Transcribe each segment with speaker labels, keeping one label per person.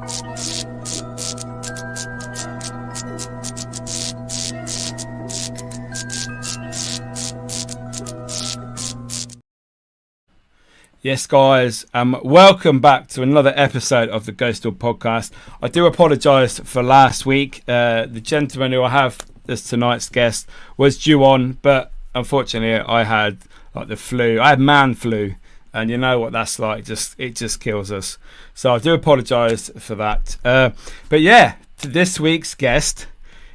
Speaker 1: Yes, guys, welcome back to another episode of the Ghost Dog podcast. I do apologise for last week. The gentleman who I have as tonight's guest was due on, but unfortunately I had like the flu. I had man flu, and you know what that's like. It just kills us. So I do apologise for that. But yeah, this week's guest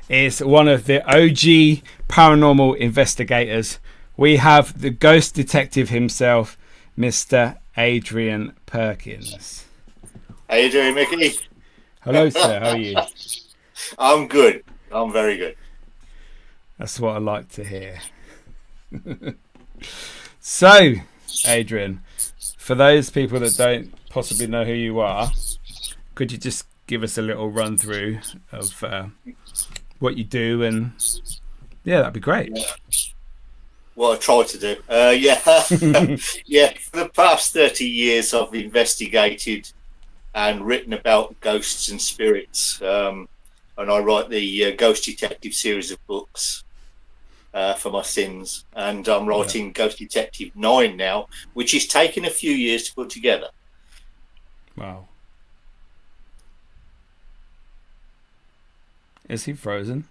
Speaker 1: is one of the OG paranormal investigators. We have the ghost detective himself, Mr. Adrian Perkins.
Speaker 2: How you doing, Mickey?
Speaker 1: Hello, sir. How are you?
Speaker 2: I'm good. I'm very good.
Speaker 1: That's what I like to hear. So, Adrian, for those people that don't possibly know who you are, could you just give us a little run through of what you do? And yeah, that'd be great.
Speaker 2: Yeah. What I try to do. Yeah. For the past 30 years, I've investigated and written about ghosts and spirits. And I write the Ghost Detective series of books for my sins. And I'm writing Ghost Detective 9 now, which is taking a few years to put together.
Speaker 1: Wow. Is he frozen?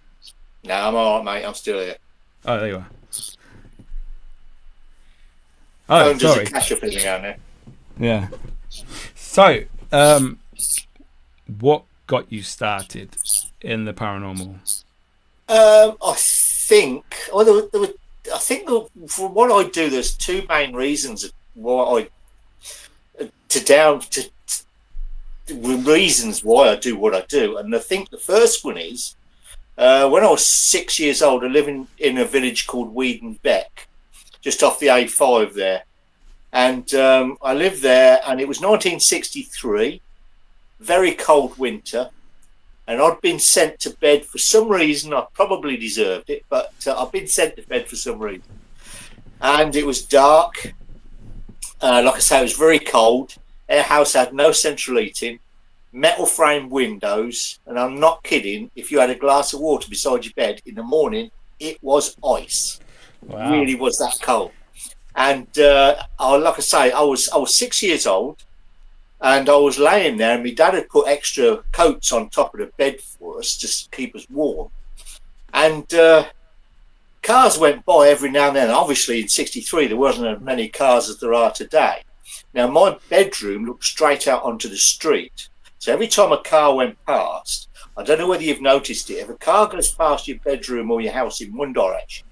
Speaker 2: No, I'm all right, mate. I'm still here.
Speaker 1: Oh, there you are. Oh, sorry.
Speaker 2: Does a cash up every now and then.
Speaker 1: Yeah. So, what got you started in the paranormal?
Speaker 2: I think. Well, I think for what I do, there's two main reasons why reasons why I do what I do, and I think the first one is when I was 6 years old, I lived in a village called Weedon Beck, just off the A5 there. And I lived there, and it was 1963, very cold winter, and I'd been sent to bed for some reason. I probably deserved it, but I'd been sent to bed for some reason. And it was dark. Like I say, it was very cold. Our house had no central heating, metal frame windows, and I'm not kidding, if you had a glass of water beside your bed in the morning, it was ice.
Speaker 1: Wow.
Speaker 2: It really was that cold. And like I say, I was 6 years old, and I was laying there, and my dad had put extra coats on top of the bed for us to keep us warm. And cars went by every now and then. Obviously, in 63, there wasn't as many cars as there are today. Now, my bedroom looked straight out onto the street. So every time a car went past, I don't know whether you've noticed it, if a car goes past your bedroom or your house in one direction,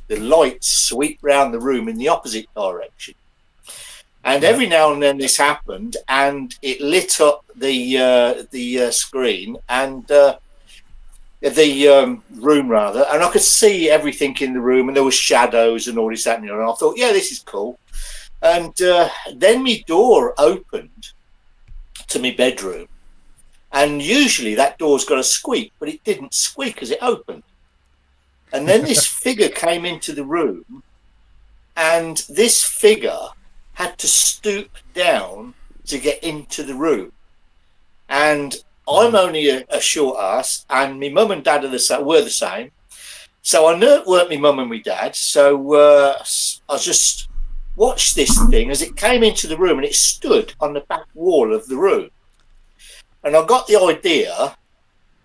Speaker 2: the lights sweep round the room in the opposite direction. And every now and then this happened, and it lit up the screen and the room rather, and I could see everything in the room, and there was shadows and all this, that, and the other. And I thought, yeah, this is cool. And then my door opened to my bedroom, and usually that door's got a squeak, but it didn't squeak as it opened. And then this figure came into the room, and this figure had to stoop down to get into the room. And I'm only a short ass, and my mum and dad were the same. So I knew it weren't my mum and my dad. So I just watched this thing as it came into the room, and it stood on the back wall of the room. And I got the idea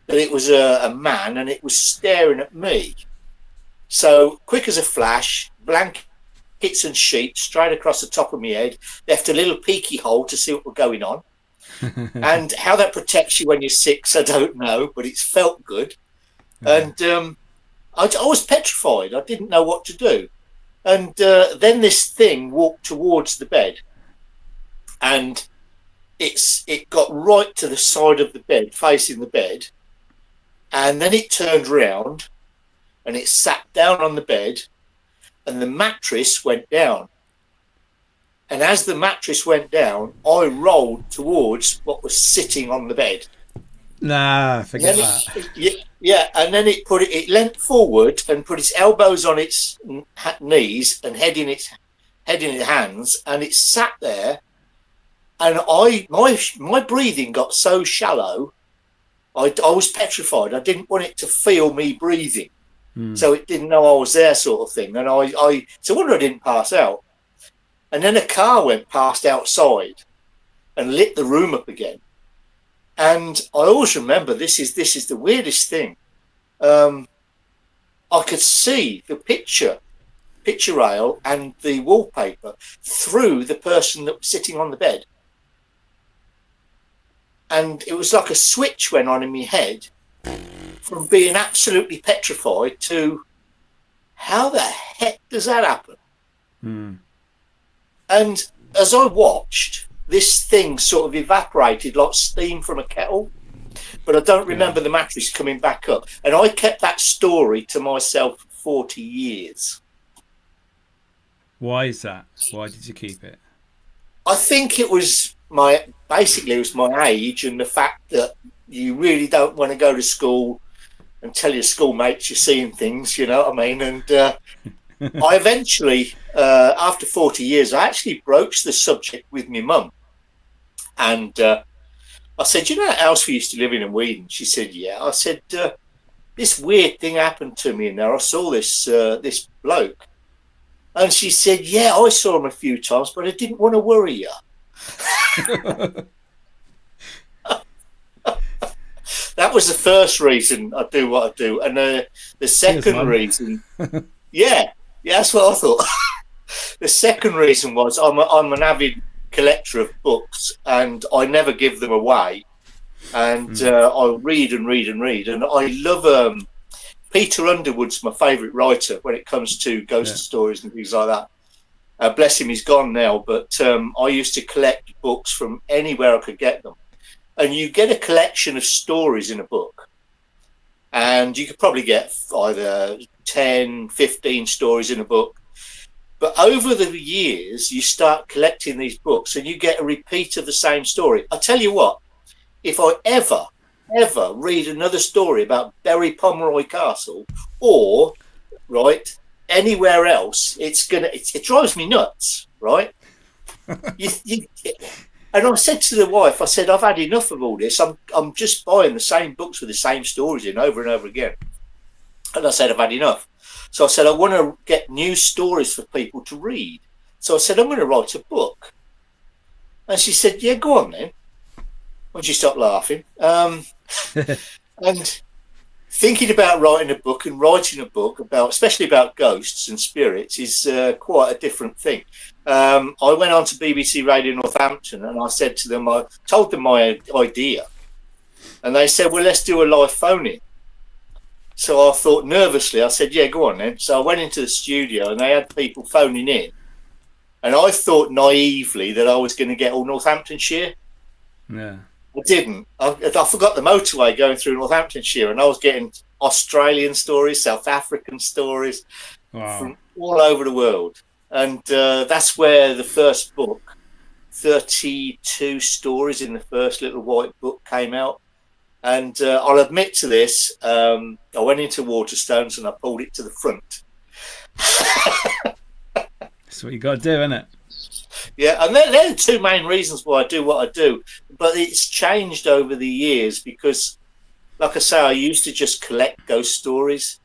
Speaker 2: that it was a man, and it was staring at me. So quick as a flash, blankets and sheets straight across the top of my head, left a little peeky hole to see what was going on. And how that protects you when you're 6, I don't know, but it's felt good. And I was petrified. I didn't know what to do. And then this thing walked towards the bed, and it got right to the side of the bed, facing the bed, and then it turned round and it sat down on the bed, and the mattress went down. And as the mattress went down, I rolled towards what was sitting on the bed.
Speaker 1: Nah, forget that.
Speaker 2: Yeah, and then it leant forward and put its elbows on its knees and head in its hands, and it sat there. And my breathing got so shallow, I was petrified. I didn't want it to feel me breathing. So it didn't know I was there, sort of thing. And it's a wonder I didn't pass out. And then a car went past outside and lit the room up again. And I always remember, this is the weirdest thing. I could see the picture rail and the wallpaper through the person that was sitting on the bed. And it was like a switch went on in my head from being absolutely petrified to, how the heck does that happen? And as I watched, this thing sort of evaporated like steam from a kettle, but I don't remember the mattress coming back up. And I kept that story to myself for 40 years.
Speaker 1: Why is that? Why did you keep it?
Speaker 2: I think it was my age and the fact that you really don't want to go to school and tell your schoolmates you're seeing things, you know what I mean? And I eventually, after 40 years, I actually broached the subject with my mum. And I said, you know that house we used to live in Whedon? She said, yeah. I said, this weird thing happened to me in there. I saw this bloke. And she said, yeah, I saw him a few times, but I didn't want to worry you. That was the first reason I do what I do. And the second reason, yeah, that's what I thought. The second reason was I'm an avid collector of books and I never give them away. And I read and read and read. And I love... Peter Underwood's my favourite writer when it comes to ghost stories and things like that. Bless him, he's gone now, but I used to collect books from anywhere I could get them. And you get a collection of stories in a book. And you could probably get either 10, 15 stories in a book. But over the years, you start collecting these books and you get a repeat of the same story. I tell you what, if I ever read another story about Bury Pomeroy Castle or anywhere else, it drives me nuts, right? And I said to the wife, I said, I've had enough of all this. I'm just buying the same books with the same stories in over and over again. And I said, I've had enough. So I said, I want to get new stories for people to read. So I said, I'm going to write a book. And she said, yeah, go on then. Once you stop laughing. And thinking about writing a book especially about ghosts and spirits, is quite a different thing. I went on to BBC Radio Northampton and I said to them, I told them my idea. And they said, well, let's do a live phone-in. So I thought nervously, I said, yeah, go on then. So I went into the studio and they had people phoning in. And I thought naively that I was going to get all Northamptonshire.
Speaker 1: Yeah.
Speaker 2: I didn't. I forgot the motorway going through Northamptonshire, and I was getting Australian stories, South African stories from all over the world. And that's where the first book, 32 stories in the first little white book, came out. And I'll admit to this, I went into Waterstones and I pulled it to the front.
Speaker 1: That's what you got to do, isn't it?
Speaker 2: Yeah, and they're the two main reasons why I do what I do. But it's changed over the years because, like I say, I used to just collect ghost stories,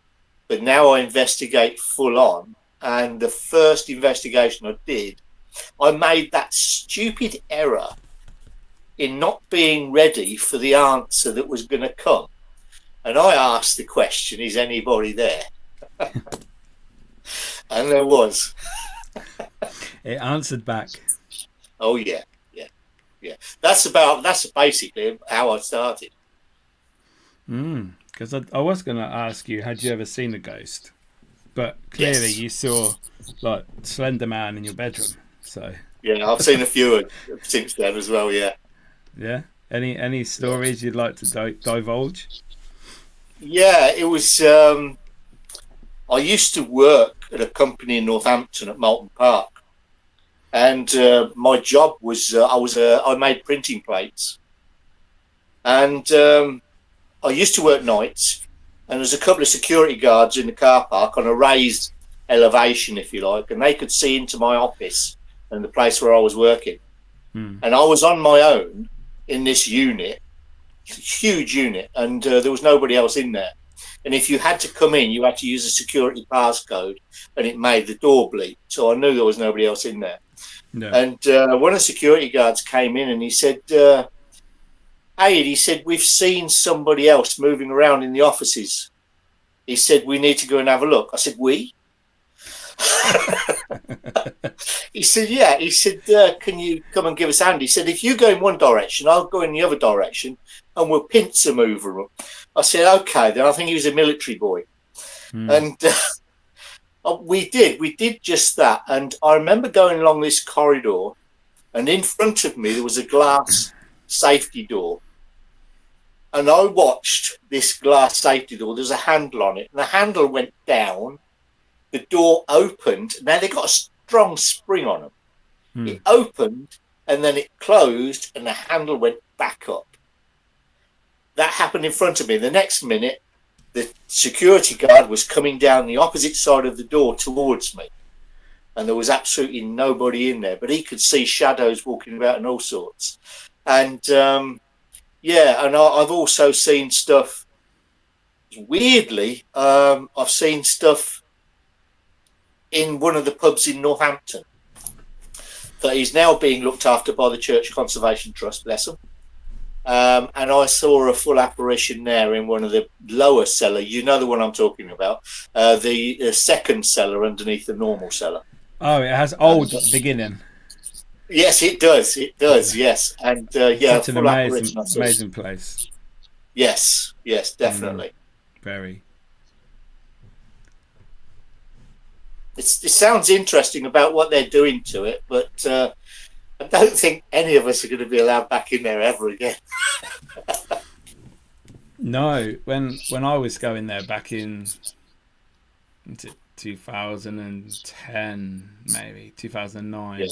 Speaker 2: but now I investigate full on. And the first investigation I did, I made that stupid error in not being ready for the answer that was going to come. And I asked the question, is anybody there? And there was.
Speaker 1: It answered back.
Speaker 2: Oh yeah. That's basically how I started.
Speaker 1: Because I was going to ask you, had you ever seen a ghost? But clearly you saw like Slender Man in your bedroom. So
Speaker 2: yeah, I've seen a few since then as well. Yeah.
Speaker 1: Yeah. Any stories you'd like to divulge?
Speaker 2: Yeah, it was. I used to work at a company in Northampton at Moulton Park. And my job was I made printing plates, and I used to work nights. And there's a couple of security guards in the car park on a raised elevation, if you like, and they could see into my office and the place where I was working. And I was on my own in this unit, huge unit, and there was nobody else in there. And if you had to come in, you had to use a security passcode, and it made the door bleep. So I knew there was nobody else in there.
Speaker 1: No.
Speaker 2: And one of the security guards came in and he said, "Hey," he said, "we've seen somebody else moving around in the offices." He said, "We need to go and have a look." I said, "We?" He said, "Yeah." He said, "Can you come and give us a hand?" He said, "If you go in one direction, I'll go in the other direction, and we'll pincer mover them." I said, "Okay." Then I think he was a military boy, and we did just that. And I remember going along this corridor, and in front of me there was a glass safety door, and I watched this glass safety door. There's a handle on it, and the handle went down. The door opened. Now they got a strong spring on them. It opened and then it closed, and the handle went back up. That happened in front of me. The next minute, the security guard was coming down the opposite side of the door towards me, and there was absolutely nobody in there, but he could see shadows walking about and all sorts. And and I've also seen stuff. Weirdly, I've seen stuff in one of the pubs in Northampton that is now being looked after by the Church Conservation Trust, bless them. And I saw a full apparition there in one of the lower cellar. You know the one I'm talking about, the second cellar underneath the normal cellar.
Speaker 1: Oh, it has old beginning.
Speaker 2: Yes, it does. It does. Yes, and
Speaker 1: such an amazing place.
Speaker 2: Yes, definitely.
Speaker 1: Very.
Speaker 2: It sounds interesting about what they're doing to it, but I don't think any of us are going to be allowed back in there ever again.
Speaker 1: No, when I was going there back in 2010, maybe 2009.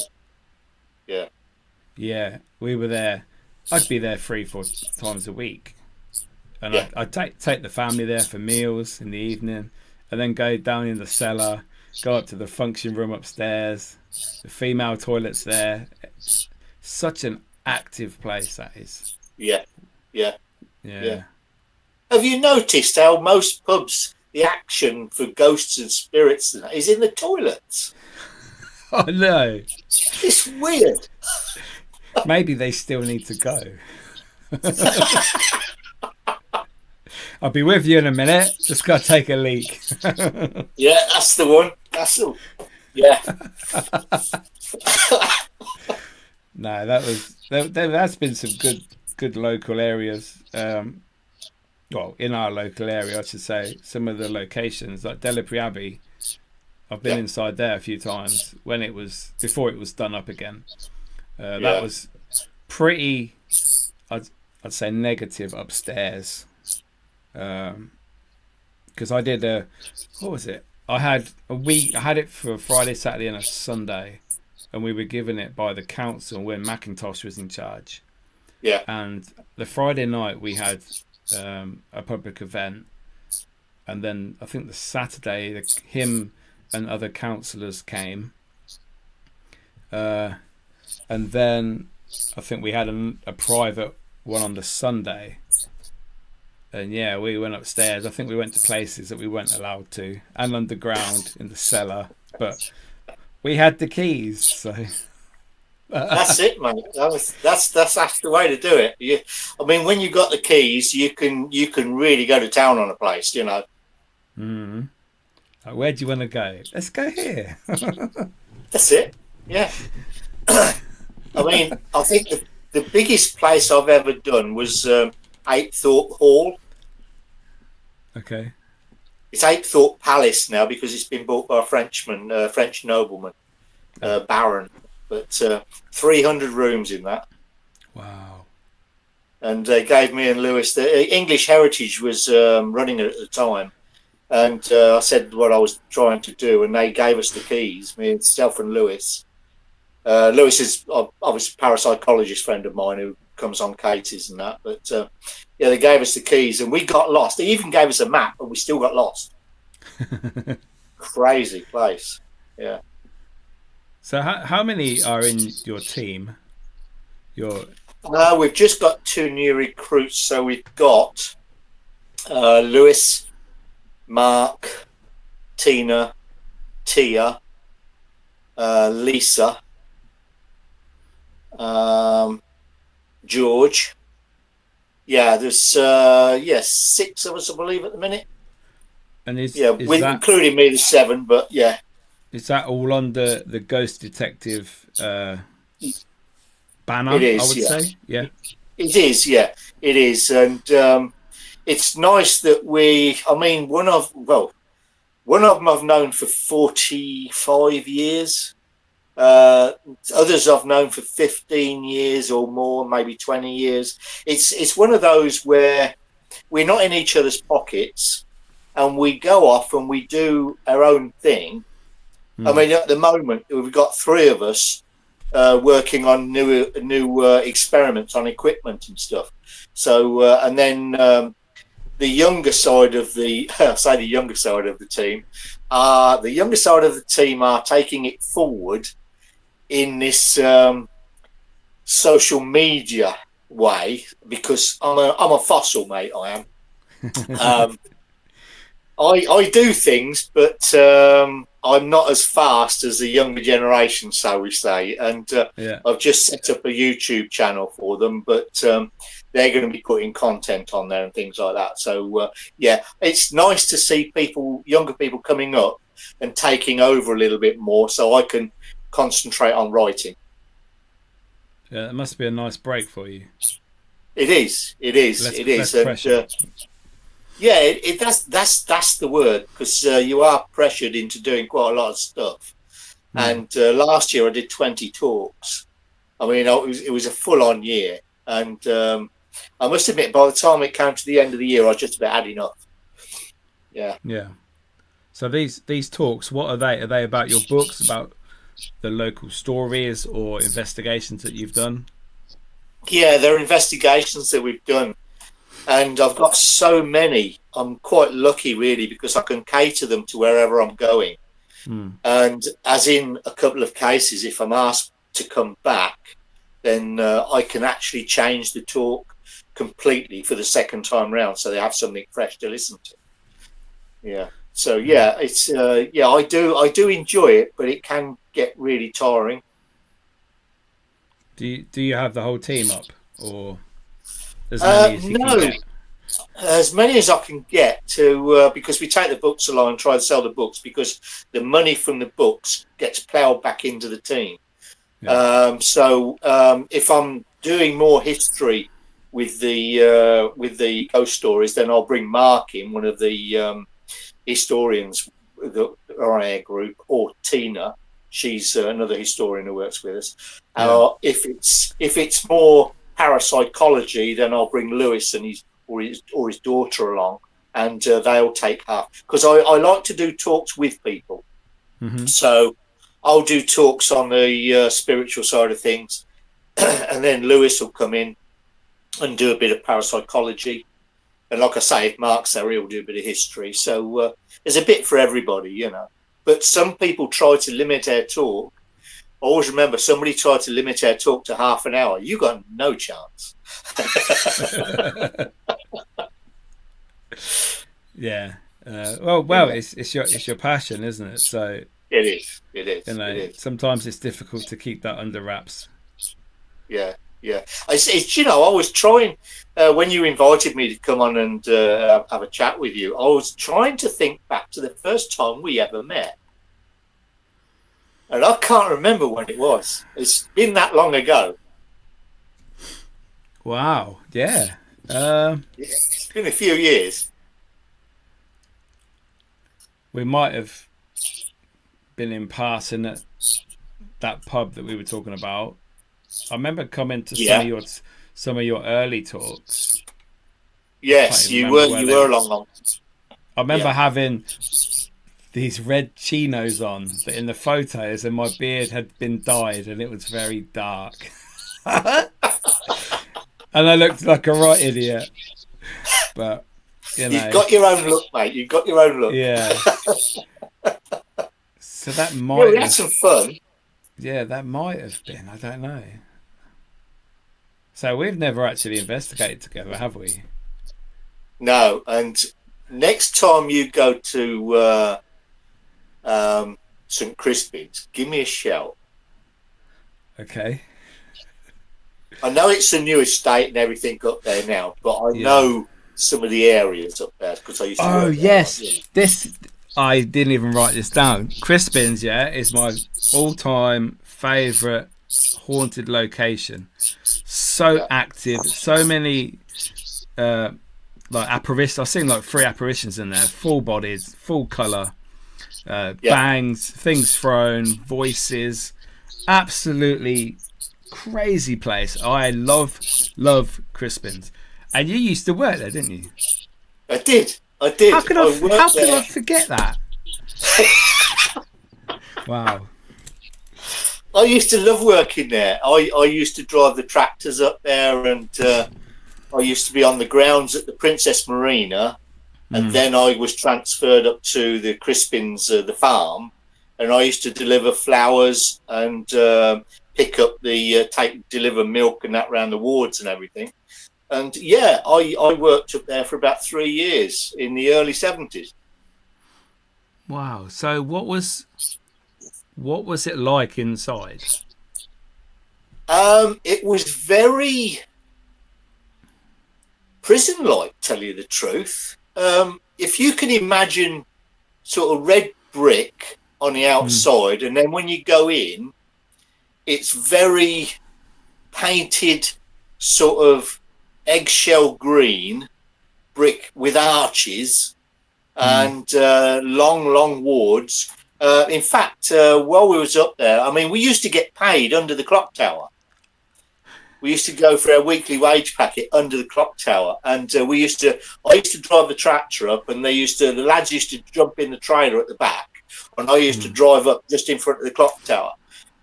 Speaker 1: Yeah, we were there. I'd be there 3-4 times a week, and I'd take the family there for meals in the evening, and then go down in the cellar. Go up to the function room upstairs, the female toilets there. It's such an active place, that is. Yeah.
Speaker 2: Have you noticed how most pubs, the action for ghosts and spirits is in the toilets?
Speaker 1: Oh, no.
Speaker 2: It's weird.
Speaker 1: Maybe they still need to go. I'll be with you in a minute. Just got to take a leak.
Speaker 2: Yeah, that's the one. Yeah.
Speaker 1: No, that's been some good local areas. Well, in our local area, I should say, some of the locations like Delapree Abbey. I've been inside there a few times before it was done up again. That was pretty, I'd say, negative upstairs. Because I did what was it? I had it for a Friday, Saturday, and a Sunday, and we were given it by the council when Macintosh was in charge.
Speaker 2: Yeah.
Speaker 1: And the Friday night we had a public event, and then I think the Saturday him and other councillors came, and then I think we had a private one on the Sunday. And yeah, we went upstairs. I think we went to places that we weren't allowed to, and underground in the cellar. But we had the keys, so
Speaker 2: that's it, mate. That's the way to do it. I mean, when you got the keys, you can really go to town on a place, you know.
Speaker 1: Like, where do you want to go? Let's go here.
Speaker 2: That's it. Yeah. I mean, I think the biggest place I've ever done was Apethorpe Hall.
Speaker 1: Okay.
Speaker 2: It's Apethorpe Palace now because it's been bought by a French nobleman, Baron. But 300 rooms in that.
Speaker 1: Wow.
Speaker 2: And they gave me and Lewis, the English Heritage was running it at the time. And I said what I was trying to do, and they gave us the keys, me and Self and Lewis. Lewis is obviously a parapsychologist friend of mine who comes on Katie's and that. But they gave us the keys and we got lost. They even gave us a map and we still got lost. Crazy place. Yeah.
Speaker 1: So how many are in your team?
Speaker 2: We've just got 2 new recruits. So we've got Lewis, Mark, Tina, Tia, Lisa, George. Yeah, there's 6 of us, I believe, at the minute.
Speaker 1: And
Speaker 2: including me, there's 7. But yeah,
Speaker 1: is that all under the Ghost Detective banner?
Speaker 2: It is,
Speaker 1: I would say, yeah.
Speaker 2: It is, yeah, it is, and it's nice that one of them I've known for 45 years. Others I've known for 15 years or more, maybe 20 years. It's one of those where we're not in each other's pockets, and we go off and we do our own thing. I mean, at the moment we've got 3 of us working on new experiments on equipment and stuff. So and then the younger side of the the younger side of the team are taking it forward in this social media way, because I'm a fossil, mate. I am. I do things, but I'm not as fast as the younger generation, so we say. And I've just set up a YouTube channel for them, but they're going to be putting content on there and things like that. So it's nice to see younger people coming up and taking over a little bit more, so I can concentrate on writing.
Speaker 1: Yeah, it must be a nice break for you.
Speaker 2: It is.
Speaker 1: Less pressure.
Speaker 2: Yeah, that's the word, because you are pressured into doing quite a lot of stuff. And last year I did 20 talks. I mean, it was a full-on year, and I must admit, by the time it came to the end of the year, I was just about had enough. Yeah.
Speaker 1: Yeah. So these talks, what are they? Are they about your books, about the local stories or investigations that you've done?
Speaker 2: Yeah, they're investigations that we've done. And I've got so many. I'm quite lucky, really, because I can cater them to wherever I'm going. And as in a couple of cases, if I'm asked to come back, then I can actually change the talk completely for the second time round, so they have something fresh to listen to. Yeah. So it's I do enjoy it, but it can get really tiring.
Speaker 1: Do you have the whole team up, or as many as you can get?
Speaker 2: As many as I can get to, because we take the books along and try to sell the books, because the money from the books gets ploughed back into the team. Yeah. So if I'm doing more history with the ghost stories, then I'll bring Mark in, one of the historians that are on our group, or Tina. She's another historian who works with us.
Speaker 1: Yeah.
Speaker 2: If it's more parapsychology, then I'll bring Lewis and his daughter along, and they'll take half, because I like to do talks with people. So I'll do talks on the spiritual side of things, and then Lewis will come in and do a bit of parapsychology, and like I say, if Mark's there, he'll do a bit of history. So there's a bit for everybody, you know. But some people try to limit our talk. I always remember somebody tried to limit our talk to half an hour. You got no chance.
Speaker 1: Yeah. Well, it's your passion, isn't it? So
Speaker 2: it is.
Speaker 1: You know,
Speaker 2: it is.
Speaker 1: Sometimes it's difficult to keep that under wraps.
Speaker 2: Yeah. It's I was trying when you invited me to come on and have a chat with you. I was trying to think back to the first time we ever met, and I can't remember when it was. It's been that long ago.
Speaker 1: Wow. Yeah.
Speaker 2: It's been a few years.
Speaker 1: We might have been in passing at that pub that we were talking about. I remember coming to some of your early talks.
Speaker 2: Yes, you were long.
Speaker 1: I remember having these red chinos on, but in the photos, and my beard had been dyed, and it was very dark. And I looked like a right idiot. But you've
Speaker 2: got your own look, mate. You've got your own look.
Speaker 1: Yeah. So that might.
Speaker 2: We had some fun.
Speaker 1: Yeah, that might have been. I don't know. So we've never actually investigated together, have we?
Speaker 2: No, and next time you go to St. Crispin's, give me a shout.
Speaker 1: Okay.
Speaker 2: I know it's a new estate and everything up there now, but I know some of the areas up there because I used to work there.
Speaker 1: Yes. This, I didn't even write this down. Crispin's, is my all-time favourite haunted location. So active, so many like apparitions. I've seen like 3 apparitions in there, full bodies, full colour, bangs, things thrown, voices. Absolutely crazy place. I love Crispin's. And you used to work there, didn't you?
Speaker 2: I did.
Speaker 1: How could I forget that? Wow.
Speaker 2: I used to love working there. I used to drive the tractors up there, and I used to be on the grounds at the Princess Marina, and then I was transferred up to the Crispin's, the farm, and I used to deliver flowers and pick up deliver milk and that around the wards and everything. And I worked up there for about 3 years in the early 70s.
Speaker 1: Wow. So what was it like inside?
Speaker 2: It was very prison-like, tell you the truth. If you can imagine sort of red brick on the outside, and then when you go in, it's very painted sort of eggshell green brick with arches and long wards. In fact, while we was up there, I mean, we used to get paid under the clock tower. We used to go for our weekly wage packet under the clock tower, and I used to drive the tractor up, and the lads used to jump in the trailer at the back, and I used to drive up just in front of the clock tower.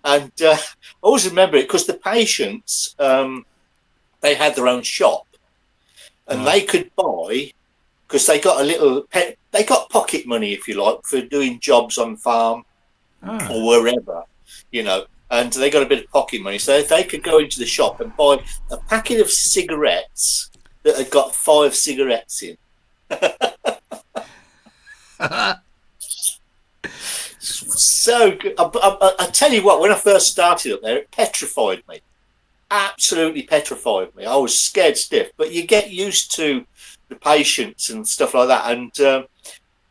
Speaker 2: And I always remember it because the patients, they had their own shop, and they could buy, because they got they got pocket money, if you like, for doing jobs on farm or wherever, and they got a bit of pocket money, so they could go into the shop and buy a packet of cigarettes that had got 5 cigarettes in. So good. I tell you what, when I first started up there, it petrified me. Absolutely petrified me. I was scared stiff, but you get used to the patients and stuff like that. And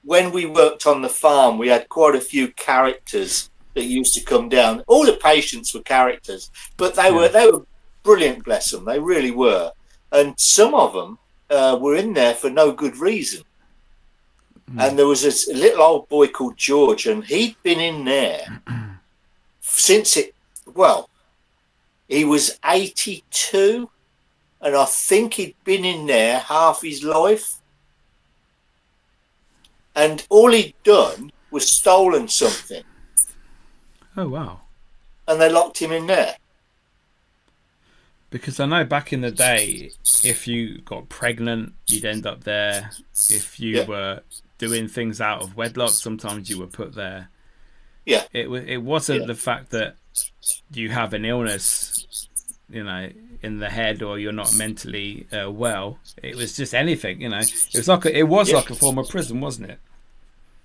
Speaker 2: when we worked on the farm, we had quite a few characters that used to come down. All the patients were characters, but they were brilliant, bless them. They really were. And some of them were in there for no good reason. And there was this little old boy called George, and he'd been in there since he was 82, and I think he'd been in there half his life. And all he'd done was stolen something.
Speaker 1: Oh, wow.
Speaker 2: And they locked him in there.
Speaker 1: Because I know back in the day, if you got pregnant, you'd end up there. If you were doing things out of wedlock, sometimes you were put there.
Speaker 2: Yeah.
Speaker 1: It wasn't the fact that you have an illness, in the head, or you're not mentally well. It was just anything, It was like a form of prison, wasn't it?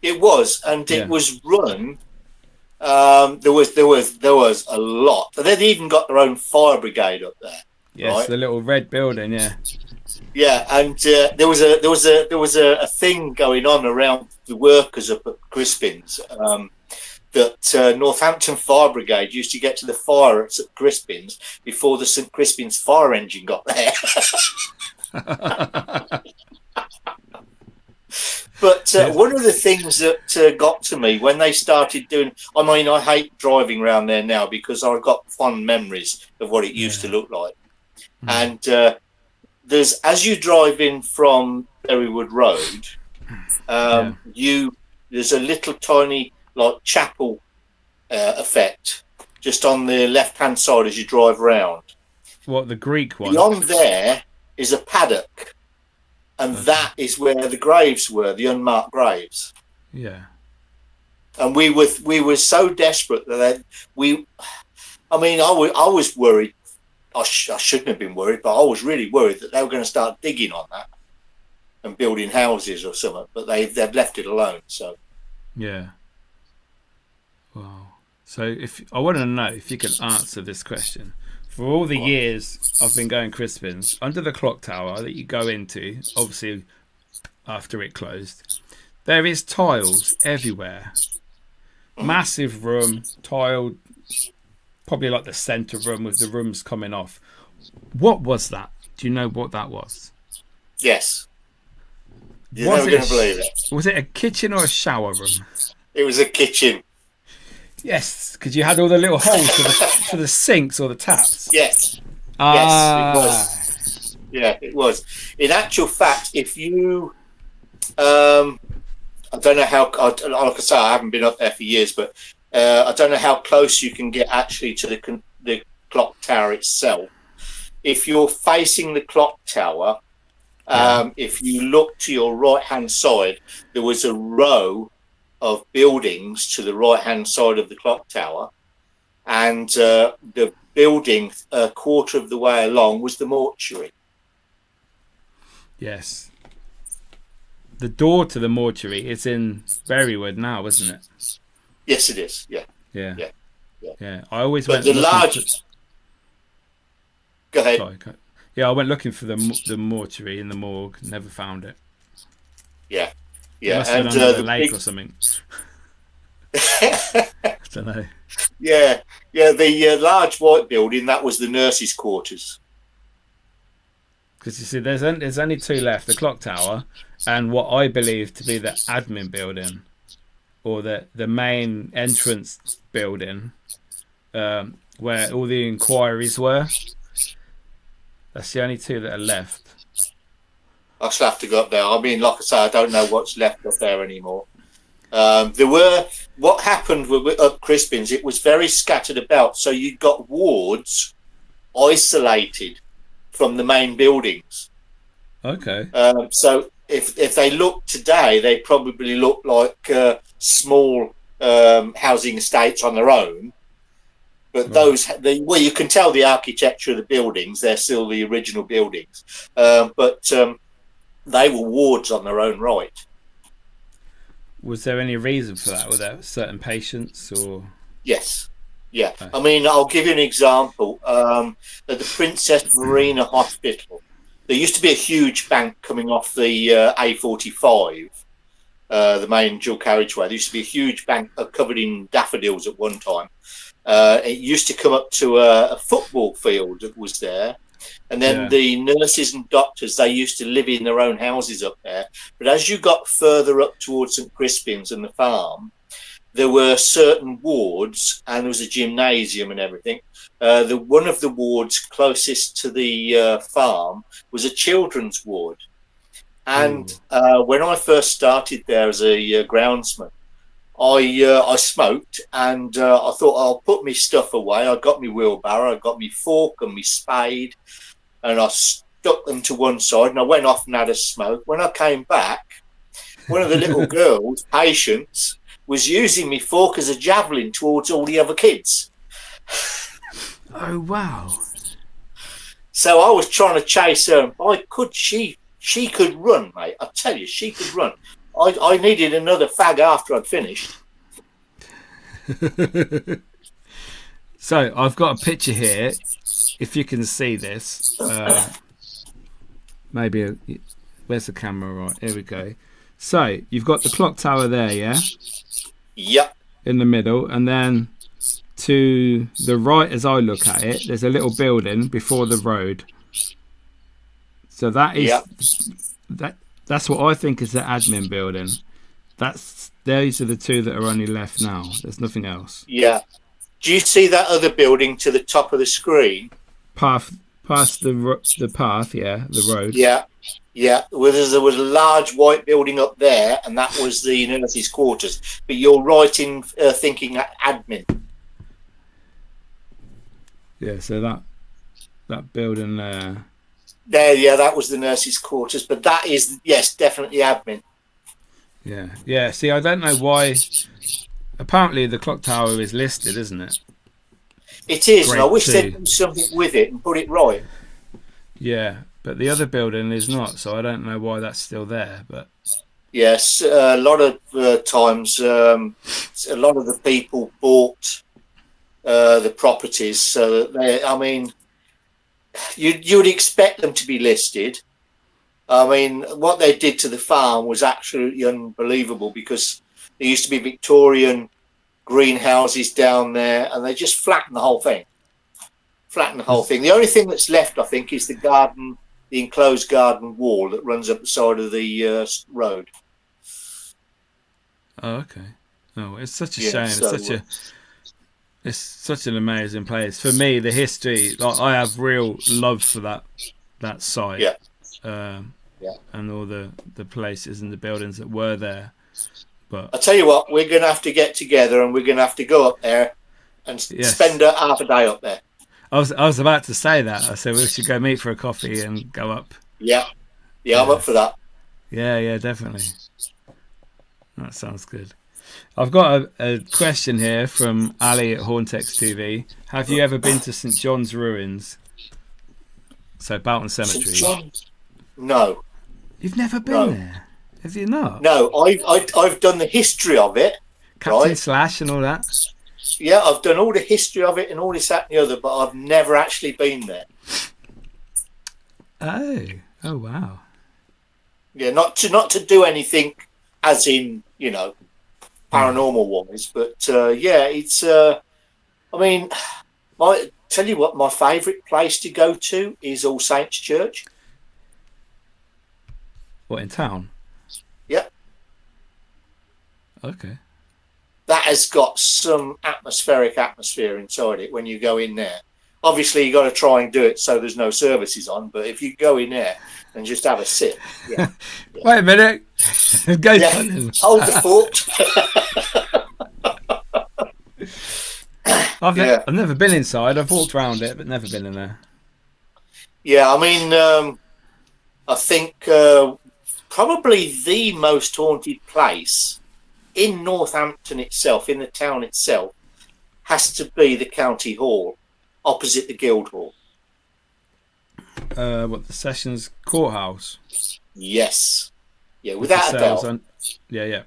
Speaker 1: It
Speaker 2: was, and it was run. There was a lot. They'd even got their own fire brigade up there.
Speaker 1: Yes, right? The little red building,
Speaker 2: Yeah, and there was a thing going on around the workers up at Crispin's that Northampton Fire Brigade used to get to the fire at St. Crispin's before the St. Crispin's fire engine got there. But one of the things that got to me when they started doing, I mean, I hate driving around there now because I've got fond memories of what it used to look like. And as you drive in from Berrywood Road, there's a little tiny like chapel effect just on the left-hand side as you drive round.
Speaker 1: What, the Greek one?
Speaker 2: Beyond there is a paddock. And that is where the graves were, the unmarked graves.
Speaker 1: Yeah.
Speaker 2: And we were so desperate that I was worried. I shouldn't have been worried, but I was really worried that they were going to start digging on that and building houses or something. But they've left it alone. So
Speaker 1: Yeah. Wow. So if I want to know if you could answer this question. For all the years I've been going Crispin's, under the clock tower that you go into, obviously after it closed, there is tiles everywhere. Massive room, tiled, probably like the centre room with the rooms coming off. What was that? Do you know what that was?
Speaker 2: Yes. You're never going to believe it.
Speaker 1: Was it a kitchen or a shower room?
Speaker 2: It was a kitchen.
Speaker 1: Yes, because you had all the little holes for the sinks or the taps.
Speaker 2: Yes.
Speaker 1: Ah.
Speaker 2: Yes, it was. Yeah, it was. In actual fact, if you, I don't know how, like I say, I haven't been up there for years, but I don't know how close you can get actually to the clock tower itself. If you're facing the clock tower, if you look to your right-hand side, there was a row of buildings to the right-hand side of the clock tower, and the building a quarter of the way along was the mortuary.
Speaker 1: Yes. The door to the mortuary is in Berrywood now, isn't it?
Speaker 2: Yes, it is. Yeah.
Speaker 1: Yeah. I always
Speaker 2: but
Speaker 1: went.
Speaker 2: The large. Go ahead.
Speaker 1: Sorry, yeah, I went looking for the mortuary in the morgue. Never found it.
Speaker 2: Yeah.
Speaker 1: It must have been under the lake or something. I don't know.
Speaker 2: Yeah. The large white building, that was the nurses' quarters.
Speaker 1: Because you see, there's only two left: the clock tower and what I believe to be the admin building, or the main entrance building, where all the inquiries were. That's the only two that are left.
Speaker 2: I shall have to go up there. I mean, like I say, I don't know what's left up there anymore. What happened up Crispin's, it was very scattered about. So you got wards isolated from the main buildings.
Speaker 1: Okay.
Speaker 2: So if they look today, they probably look like small housing estates on their own. But well, you can tell the architecture of the buildings; they're still the original buildings. But they were wards on their own right.
Speaker 1: Was there any reason for that? Were there certain patients or?
Speaker 2: Yes. Yeah. Okay. I mean, I'll give you an example. At the Princess Marina Hospital, there used to be a huge bank coming off the A45, the main dual carriageway. There used to be a huge bank covered in daffodils at one time. It used to come up to a football field that was there. And then the nurses and doctors, they used to live in their own houses up there. But as you got further up towards St Crispin's and the farm, there were certain wards, and there was a gymnasium and everything. One of the wards closest to the farm was a children's ward. And when I first started there as a groundsman, I smoked, and I thought I'll put my stuff away. I got my wheelbarrow, I got my fork and my spade, and I stuck them to one side, and I went off and had a smoke. When I came back, one of the little girls, Patience, was using my fork as a javelin towards all the other kids.
Speaker 1: Oh, wow.
Speaker 2: So I was trying to chase her, and she could run, mate. I tell you, she could run. I needed another fag after I'd finished.
Speaker 1: So I've got a picture here. If you can see this, maybe where's the camera? Right, here we go. So you've got the clock tower there, yeah?
Speaker 2: Yep.
Speaker 1: In the middle, and then to the right, as I look at it, there's a little building before the road. So that is that's what I think is the admin building. Those are the two that are only left now. There's nothing else. Yeah.
Speaker 2: Do you see that other building to the top of the screen?
Speaker 1: Past the path, the road.
Speaker 2: Yeah. Well, there was a large white building up there, and that was the nurses' quarters. But you're right in thinking that admin.
Speaker 1: Yeah, so that building there.
Speaker 2: That was the nurses' quarters. But that is, yes, definitely admin.
Speaker 1: Yeah. See, I don't know why. Apparently, the clock tower is listed, isn't it?
Speaker 2: It is, and I
Speaker 1: Grade
Speaker 2: wish they'd
Speaker 1: 2.
Speaker 2: do something with it and put it right.
Speaker 1: Yeah, but the other building is not, so I don't know why that's still there. But
Speaker 2: Yes, a lot of times, a lot of the people bought the properties, so that I mean, you would expect them to be listed. I mean, what they did to the farm was absolutely unbelievable, because there used to be Victorian greenhouses down there, and they just flattened the whole thing. The only thing that's left, I think, is the garden, the enclosed garden wall that runs up the side of the road.
Speaker 1: oh, okay. Oh, it's such a
Speaker 2: Yeah,
Speaker 1: shame.
Speaker 2: so
Speaker 1: It's such an amazing place. For me, the history, like I have real love for that site,
Speaker 2: yeah,
Speaker 1: um,
Speaker 2: yeah.
Speaker 1: and all the places and the buildings that were there. But
Speaker 2: I tell you what, we're going to have to get together, and we're going to have to go up there and
Speaker 1: yes,
Speaker 2: spend half a day up there.
Speaker 1: I was about to say that. I said we should go meet for a coffee and go up.
Speaker 2: Yeah, yeah, I'm up for that.
Speaker 1: Yeah, definitely. That sounds good. I've got a question here from Ali at Hauntex TV. Have you ever been to St John's Ruins? So Boughton
Speaker 2: St.
Speaker 1: Cemetery.
Speaker 2: John's? No,
Speaker 1: You've never been
Speaker 2: no,
Speaker 1: there, have you not?
Speaker 2: no. I've done the history of it,
Speaker 1: Captain
Speaker 2: right?
Speaker 1: Slash and all that.
Speaker 2: Yeah, I've done all the history of it and all this, that, and the other, but I've never actually been there.
Speaker 1: Oh wow.
Speaker 2: Yeah, not to do anything, as in, paranormal wise, but yeah, it's. I mean, tell you what, my favourite place to go to is All Saints Church.
Speaker 1: What, in town?
Speaker 2: Yeah,
Speaker 1: Okay.
Speaker 2: that has got some atmosphere inside it when you go in there. Obviously, you got to try and do it so there's no services on. But if you go in there and just have a sip, yeah.
Speaker 1: Wait a minute. Go
Speaker 2: Yeah. Hold the fort.
Speaker 1: I've never been inside. I've walked around it, but never been in there.
Speaker 2: Yeah, I mean, I think probably the most haunted place in Northampton itself, in the town itself, has to be the County Hall, opposite the Guildhall.
Speaker 1: What, the Sessions Courthouse?
Speaker 2: Yes. Yeah, without a doubt.
Speaker 1: Yeah.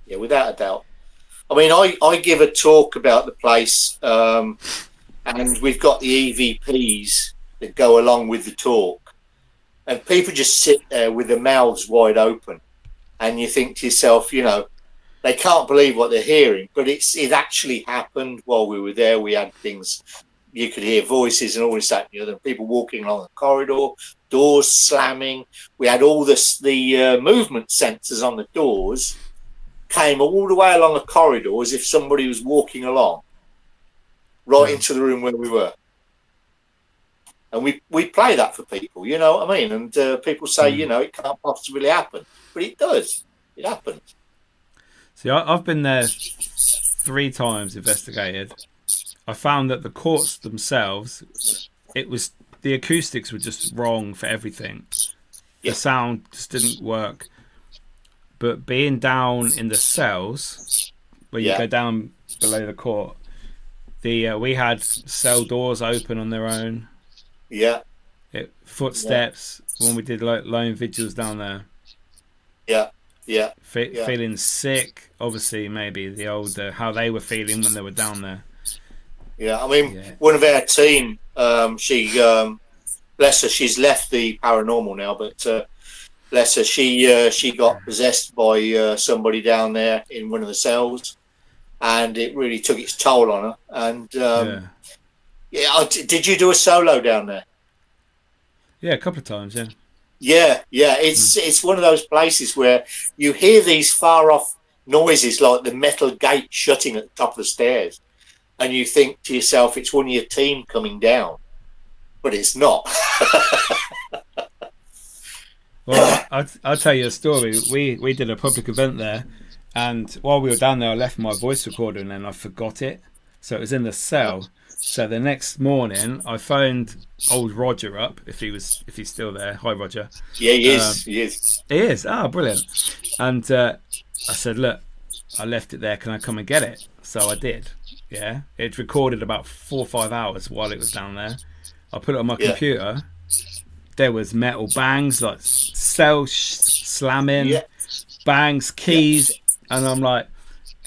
Speaker 2: Yeah, without a doubt. I mean, I give a talk about the place, and we've got the EVPs that go along with the talk, and people just sit there with their mouths wide open, and you think to yourself, they can't believe what they're hearing, but it actually happened while we were there. We had things, you could hear voices and all this, that, and the other, people walking along the corridor, doors slamming. We had all the movement sensors on the doors came all the way along the corridor as if somebody was walking along right into the room where we were. And we play that for people, you know what I mean? And people say, it can't possibly happen. But it does. It happens.
Speaker 1: See, I've been there 3 times, investigated. I found that the courts themselves, the acoustics were just wrong for everything.
Speaker 2: Yeah.
Speaker 1: The sound just didn't work. But being down in the cells, where you go down below the court, we had cell doors open on their own.
Speaker 2: Yeah.
Speaker 1: Footsteps when we did lone vigils down there.
Speaker 2: Yeah.
Speaker 1: Feeling sick, obviously, maybe the old how they were feeling when they were down there.
Speaker 2: Yeah, I mean, one of our team, she, bless her, she's left the paranormal now, but bless her, she got possessed by somebody down there in one of the cells, and it really took its toll on her. And did you do a solo down there?
Speaker 1: Yeah, a couple of times.
Speaker 2: Yeah. It's one of those places where you hear these far off noises, like the metal gate shutting at the top of the stairs, and you think to yourself, it's one of your team coming down, but it's not.
Speaker 1: Well, I'll tell you a story. We did a public event there, and while we were down there, I left my voice recorder and then I forgot it, so it was in the cell. So the next morning, I phoned old Roger up, if he's still there. Hi, Roger.
Speaker 2: Yeah, he is. He
Speaker 1: is. Oh, brilliant. And I said, look, I left it there. Can I come and get it? So I did. Yeah, it recorded about 4 or 5 hours while it was down there. I put it on my
Speaker 2: Yeah.
Speaker 1: computer. There was metal bangs, like cell slamming,
Speaker 2: Yeah.
Speaker 1: bangs,
Speaker 2: Yeah.
Speaker 1: keys, and I'm like,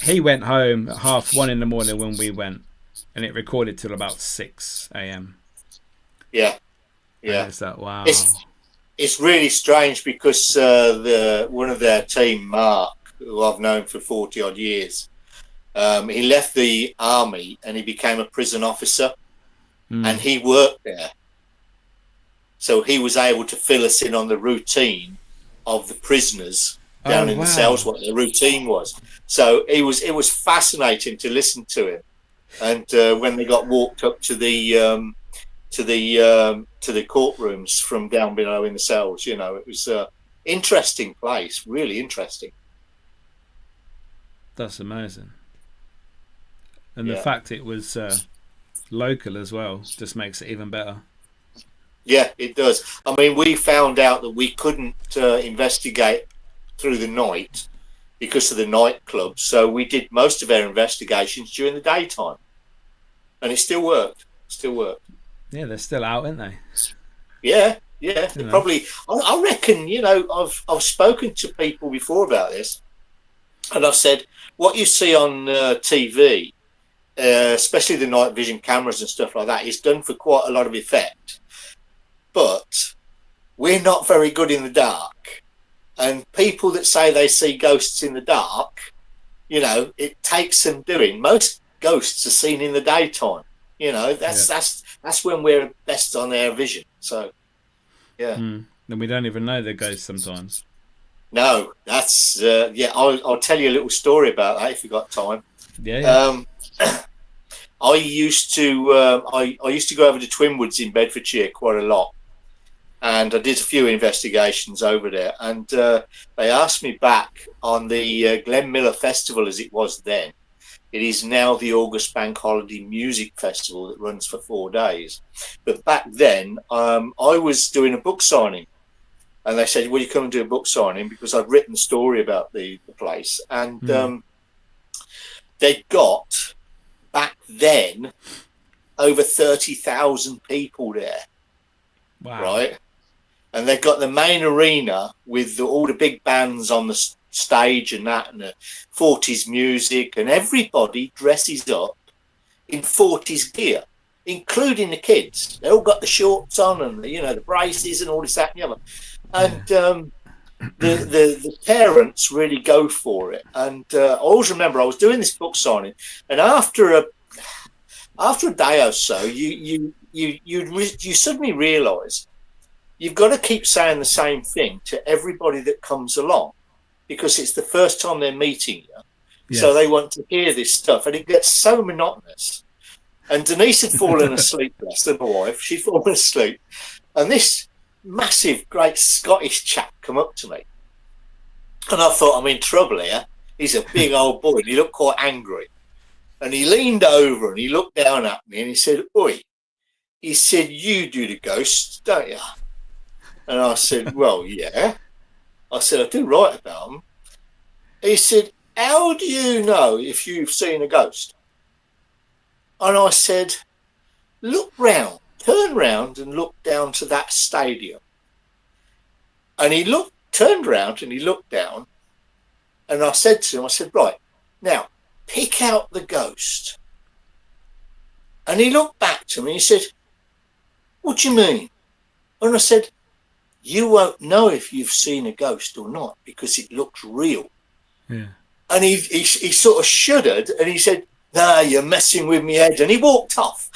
Speaker 1: he went home at 1:30 in the morning when we went, and it recorded till about 6 a.m.
Speaker 2: Yeah.
Speaker 1: And
Speaker 2: Yeah.
Speaker 1: it's like, wow.
Speaker 2: It's really strange because one of their team, Mark, who I've known for 40 odd years, he left the army and he became a prison officer, and he worked there. So he was able to fill us in on the routine of the prisoners down in the cells, what their routine was. So it was fascinating to listen to him. And when they got walked up to the courtrooms from down below in the cells, you know, it was an interesting place, really interesting.
Speaker 1: That's amazing. And the fact it was local as well just makes it even better.
Speaker 2: Yeah, it does. I mean, we found out that we couldn't investigate through the night because of the nightclub. So we did most of our investigations during the daytime. And it still worked.
Speaker 1: Yeah, they're still out, aren't they?
Speaker 2: Yeah. They probably. I reckon. You know, I've spoken to people before about this, and I've said what you see on TV, especially the night vision cameras and stuff like that, is done for quite a lot of effect. But we're not very good in the dark, and people that say they see ghosts in the dark, you know, it takes some doing. Most ghosts are seen in the daytime. You know, that's when we're best on our vision. So, yeah.
Speaker 1: And we don't even know they're ghosts sometimes.
Speaker 2: No, that's I'll tell you a little story about that if you got time.
Speaker 1: Yeah.
Speaker 2: I used to I used to go over to Twinwoods in Bedfordshire quite a lot, and I did a few investigations over there. And they asked me back on the Glen Miller Festival, as it was then. It is now the August Bank Holiday Music Festival that runs for 4 days. But back then, I was doing a book signing. And they said, will you come and do a book signing? Because I'd written a story about the place. And they got, back then, over 30,000 people there.
Speaker 1: Wow.
Speaker 2: Right? And they got the main arena with all the big bands on the stage and that, and the 40s music, and everybody dresses up in 40s gear, including the kids. They all got the shorts on and the braces and all this, that, and the other. And the parents really go for it. And I always remember I was doing this book signing, and after a day or so, you suddenly realise you've got to keep saying the same thing to everybody that comes along, because it's the first time they're meeting you. Yes. So they want to hear this stuff, and it gets so monotonous. And Denise had fallen asleep, bless her, my wife. She'd fallen asleep. And this massive, great Scottish chap come up to me. And I thought, I'm in trouble here. He's a big old boy, and he looked quite angry. And he leaned over and he looked down at me and he said, "Oi," he said, "you do the ghosts, don't you?" And I said, "Well, yeah." I said, "I do write about them." He said, "How do you know if you've seen a ghost?" And I said, "Look round, turn round and look down to that stadium." And he turned round and he looked down, and I said to him, I said, "Right, now pick out the ghost." And he looked back to me and he said, "What do you mean?" And I said, "You won't know if you've seen a ghost or not because it looks real."
Speaker 1: Yeah.
Speaker 2: And he sort of shuddered and he said, "Nah, you're messing with me head." And he walked off.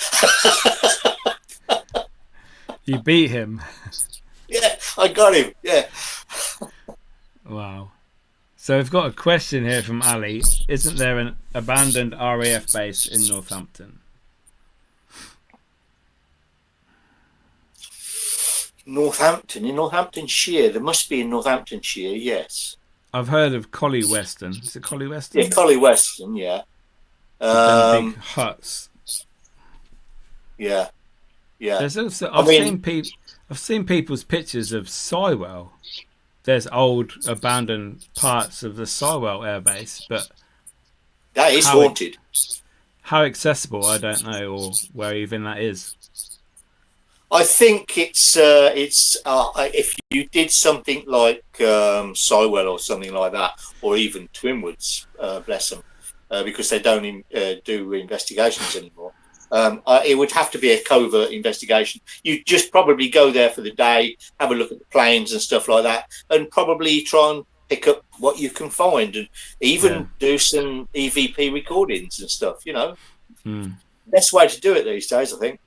Speaker 1: You beat him.
Speaker 2: Yeah, I got him. Yeah.
Speaker 1: Wow. So we've got a question here from Ali. Isn't there an abandoned RAF base in Northampton?
Speaker 2: In Northamptonshire. There must be in Northamptonshire, yes.
Speaker 1: I've heard of Collie Weston. Is it Collie Weston?
Speaker 2: Yeah, Collie Weston, yeah.
Speaker 1: Big huts.
Speaker 2: Yeah. Yeah.
Speaker 1: There's also I've seen people's pictures of Sywell. There's old abandoned parts of the Sywell airbase, but
Speaker 2: that is haunted.
Speaker 1: how accessible, I don't know, or where even that is.
Speaker 2: I think it's if you did something like Sywell or something like that, or even Twinwoods, bless them, because they don't do investigations anymore. It would have to be a covert investigation. You just probably go there for the day, have a look at the planes and stuff like that, and probably try and pick up what you can find, and even do some EVP recordings and stuff. You know, best way to do it these days, I think.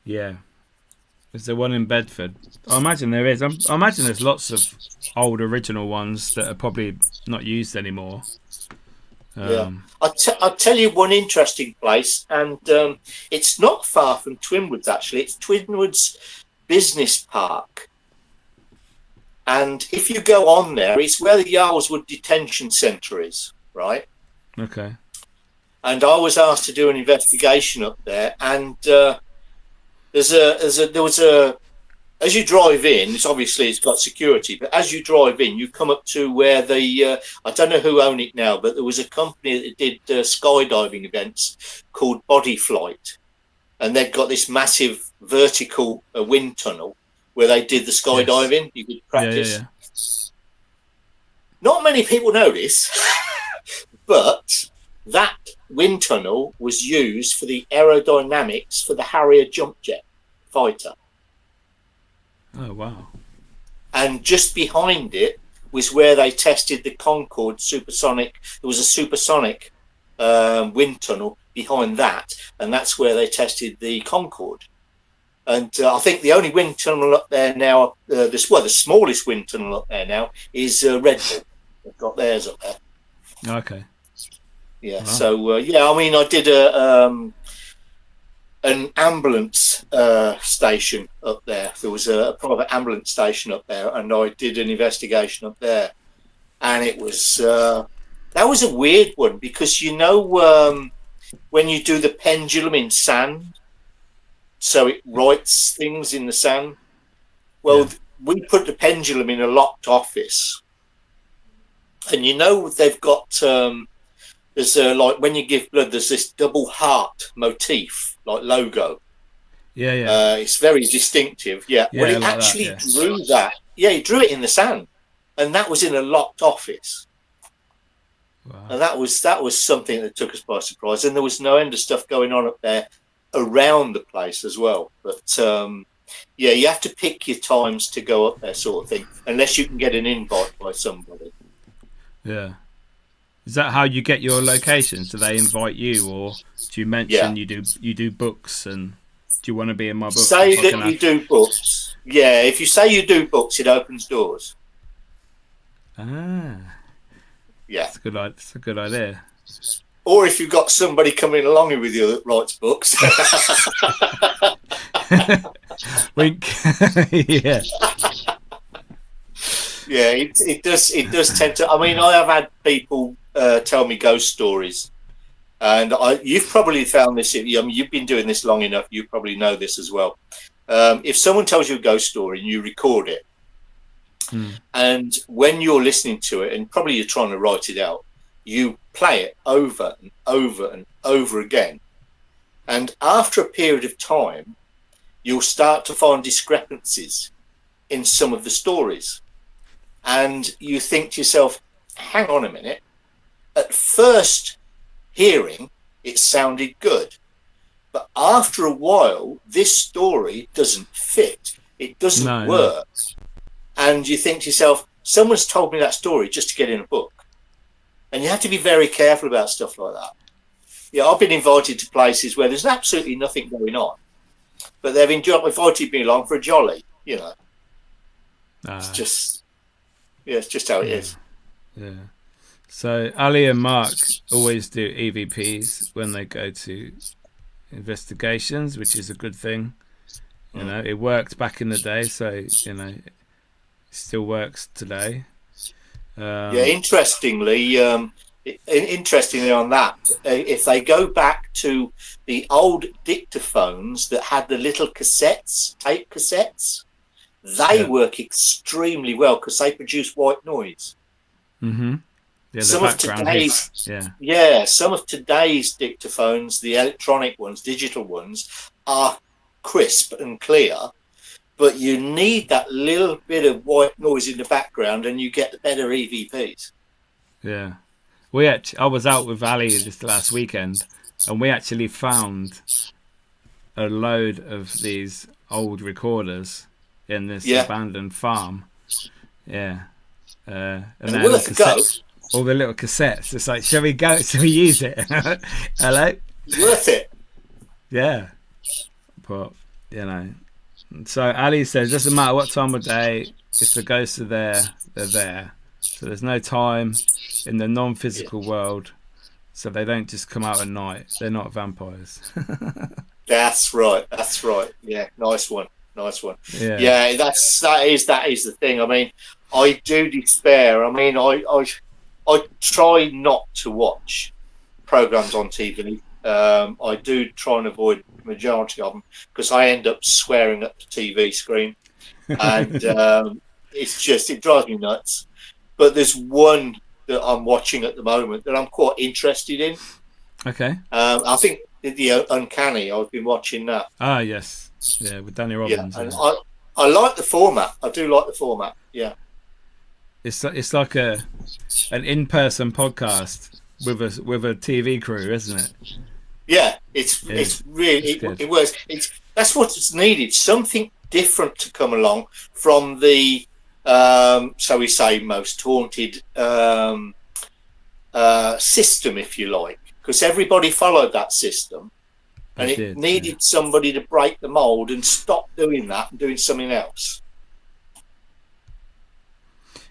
Speaker 1: Yeah. Is there one in Bedford? I imagine there is. I imagine there's lots of old original ones that are probably not used anymore.
Speaker 2: I'll tell you one interesting place, and it's not far from Twinwoods, actually. It's Twinwoods Business Park. And if you go on there, it's where the Yarlswood Detention Centre is, right?
Speaker 1: Okay.
Speaker 2: And I was asked to do an investigation up there, and there was a as you drive in, it's got security, but as you drive in, you come up to where I don't know who own it now, but there was a company that did skydiving events called Body Flight, and they've got this massive vertical wind tunnel where they did the skydiving. You could practice.
Speaker 1: Yeah.
Speaker 2: Not many people know this, but that wind tunnel was used for the aerodynamics for the Harrier jump jet fighter.
Speaker 1: Oh, wow.
Speaker 2: And just behind it was where they tested the Concorde supersonic. There was a supersonic wind tunnel behind that, and that's where they tested the Concorde. And I think the only wind tunnel up there now, the smallest wind tunnel up there now is Red Bull. They've got theirs up there.
Speaker 1: Okay.
Speaker 2: Yeah.
Speaker 1: Wow.
Speaker 2: So I mean, I did an ambulance station up there. There was a private ambulance station up there, and I did an investigation up there. And it was that was a weird one, because when you do the pendulum in sand, so it writes things in the sand. Well, we put the pendulum in a locked office, and they've got there's like when you give blood, there's this double heart motif, like logo.
Speaker 1: Yeah.
Speaker 2: It's very distinctive. Yeah. Well, he
Speaker 1: like
Speaker 2: actually
Speaker 1: that,
Speaker 2: drew that. Yeah, he drew it in the sand, and that was in a locked office.
Speaker 1: Wow.
Speaker 2: And that was something that took us by surprise. And there was no end of stuff going on up there around the place as well. But you have to pick your times to go up there, sort of thing, unless you can get an invite by somebody.
Speaker 1: Yeah. Is that how you get your locations? Do they invite you, or do you mention you do books, and do you want to be in my book?
Speaker 2: Say that you do books. Yeah, if you say you do books, it opens doors.
Speaker 1: Ah.
Speaker 2: Yeah.
Speaker 1: That's a good idea.
Speaker 2: Or if you've got somebody coming along with you that writes books.
Speaker 1: Wink. Yeah.
Speaker 2: Yeah, it does tend to. I mean, I have had people tell me ghost stories, and you've probably found this. I mean, you've been doing this long enough. You probably know this as well. If someone tells you a ghost story and you record it, and when you're listening to it, and probably you're trying to write it out, you play it over and over and over again, and after a period of time, you'll start to find discrepancies in some of the stories. And you think to yourself, hang on a minute, at first hearing, it sounded good. But after a while, this story doesn't fit. It doesn't work. And you think to yourself, someone's told me that story just to get in a book. And you have to be very careful about stuff like that. Yeah, I've been invited to places where there's absolutely nothing going on, but they've invited me along for a jolly, It's just... Yeah, it's just how it is.
Speaker 1: Yeah. So Ali and Mark always do EVPs when they go to investigations, which is a good thing. It worked back in the day, so it still works today.
Speaker 2: Interestingly on that, if they go back to the old dictaphones that had the little tape cassettes. They work extremely well because they produce white noise.
Speaker 1: Mm-hmm. Yeah, the
Speaker 2: some of
Speaker 1: background
Speaker 2: today's
Speaker 1: hits. Yeah.
Speaker 2: some of today's dictaphones, the electronic ones, digital ones, are crisp and clear, but you need that little bit of white noise in the background, and you get the better EVPs.
Speaker 1: Yeah. I was out with Ali this last weekend, and we actually found a load of these old recorders in this
Speaker 2: Yeah,
Speaker 1: abandoned farm. Yeah. And
Speaker 2: and
Speaker 1: they're
Speaker 2: worth a go.
Speaker 1: all the little cassettes. It's like, shall we go? Shall we use it? Hello?
Speaker 2: Worth it.
Speaker 1: Yeah. But, you know. So Ali says, doesn't matter what time of day, if the ghosts are there, they're there. So there's no time in the non-physical world, so they don't just come out at night. They're not vampires.
Speaker 2: That's right. That's right. Yeah, nice one. Nice one.
Speaker 1: Yeah.
Speaker 2: Yeah, that is the thing. I mean, I do despair. I mean, I try not to watch programs on TV. I do try and avoid the majority of them because I end up swearing at the TV screen, and it drives me nuts. But there's one that I'm watching at the moment that I'm quite interested in.
Speaker 1: Okay.
Speaker 2: I think the Uncanny. I've been watching that.
Speaker 1: Ah, yes. Yeah, with Danny Robbins.
Speaker 2: Yeah, and I like the format. I do like the format. Yeah.
Speaker 1: It's like an in-person podcast with a TV crew, isn't it?
Speaker 2: Yeah, it's really it works. That's what's needed. Something different to come along from the so we say most haunted system, if you like, because everybody followed that system, and it needed somebody to break the mold and stop doing that and doing something else.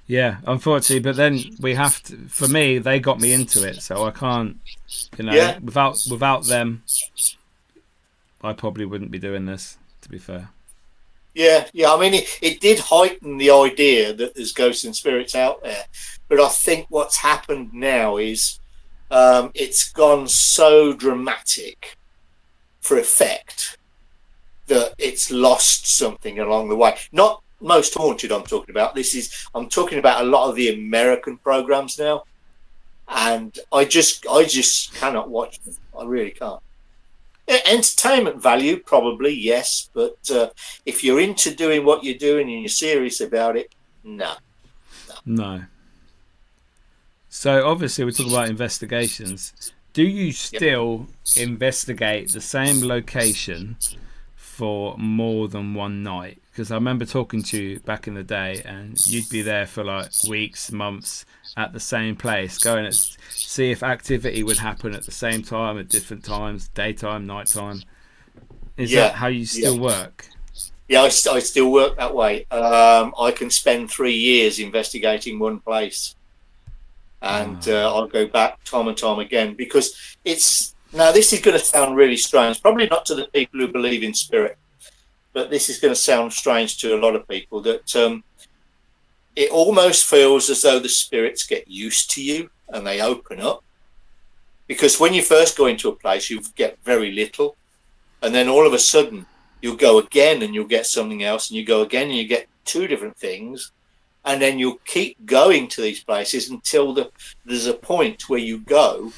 Speaker 1: Yeah, unfortunately, but then we have to. For me, they got me into it, so I can't. You know, without them, I probably wouldn't be doing this. To be fair.
Speaker 2: Yeah. I mean, it did heighten the idea that there's ghosts and spirits out there, but I think what's happened now is it's gone so dramatic for effect that it's lost something along the way. Not Most Haunted I'm talking about. I'm talking about a lot of the American programs now, and I just cannot watch them. I really can't. Entertainment value, probably, yes, but if you're into doing what you're doing and you're serious about it, no.
Speaker 1: So obviously we're talking about investigations. Do you still investigate the same location for more than one night? Because I remember talking to you back in the day, and you'd be there for like weeks, months at the same place, going to see if activity would happen at the same time at different times, daytime, nighttime. Is that how you still work?
Speaker 2: Yeah, I still work that way. I can spend 3 years investigating one place, and I'll go back time and time again, because now this is going to sound really strange, probably not to the people who believe in spirit, but this is going to sound strange to a lot of people, that it almost feels as though the spirits get used to you and they open up. Because when you first go into a place, you get very little, and then all of a sudden you'll go again and you'll get something else, and you go again and you get 2 different things, and then you'll keep going to these places until there's a point where you go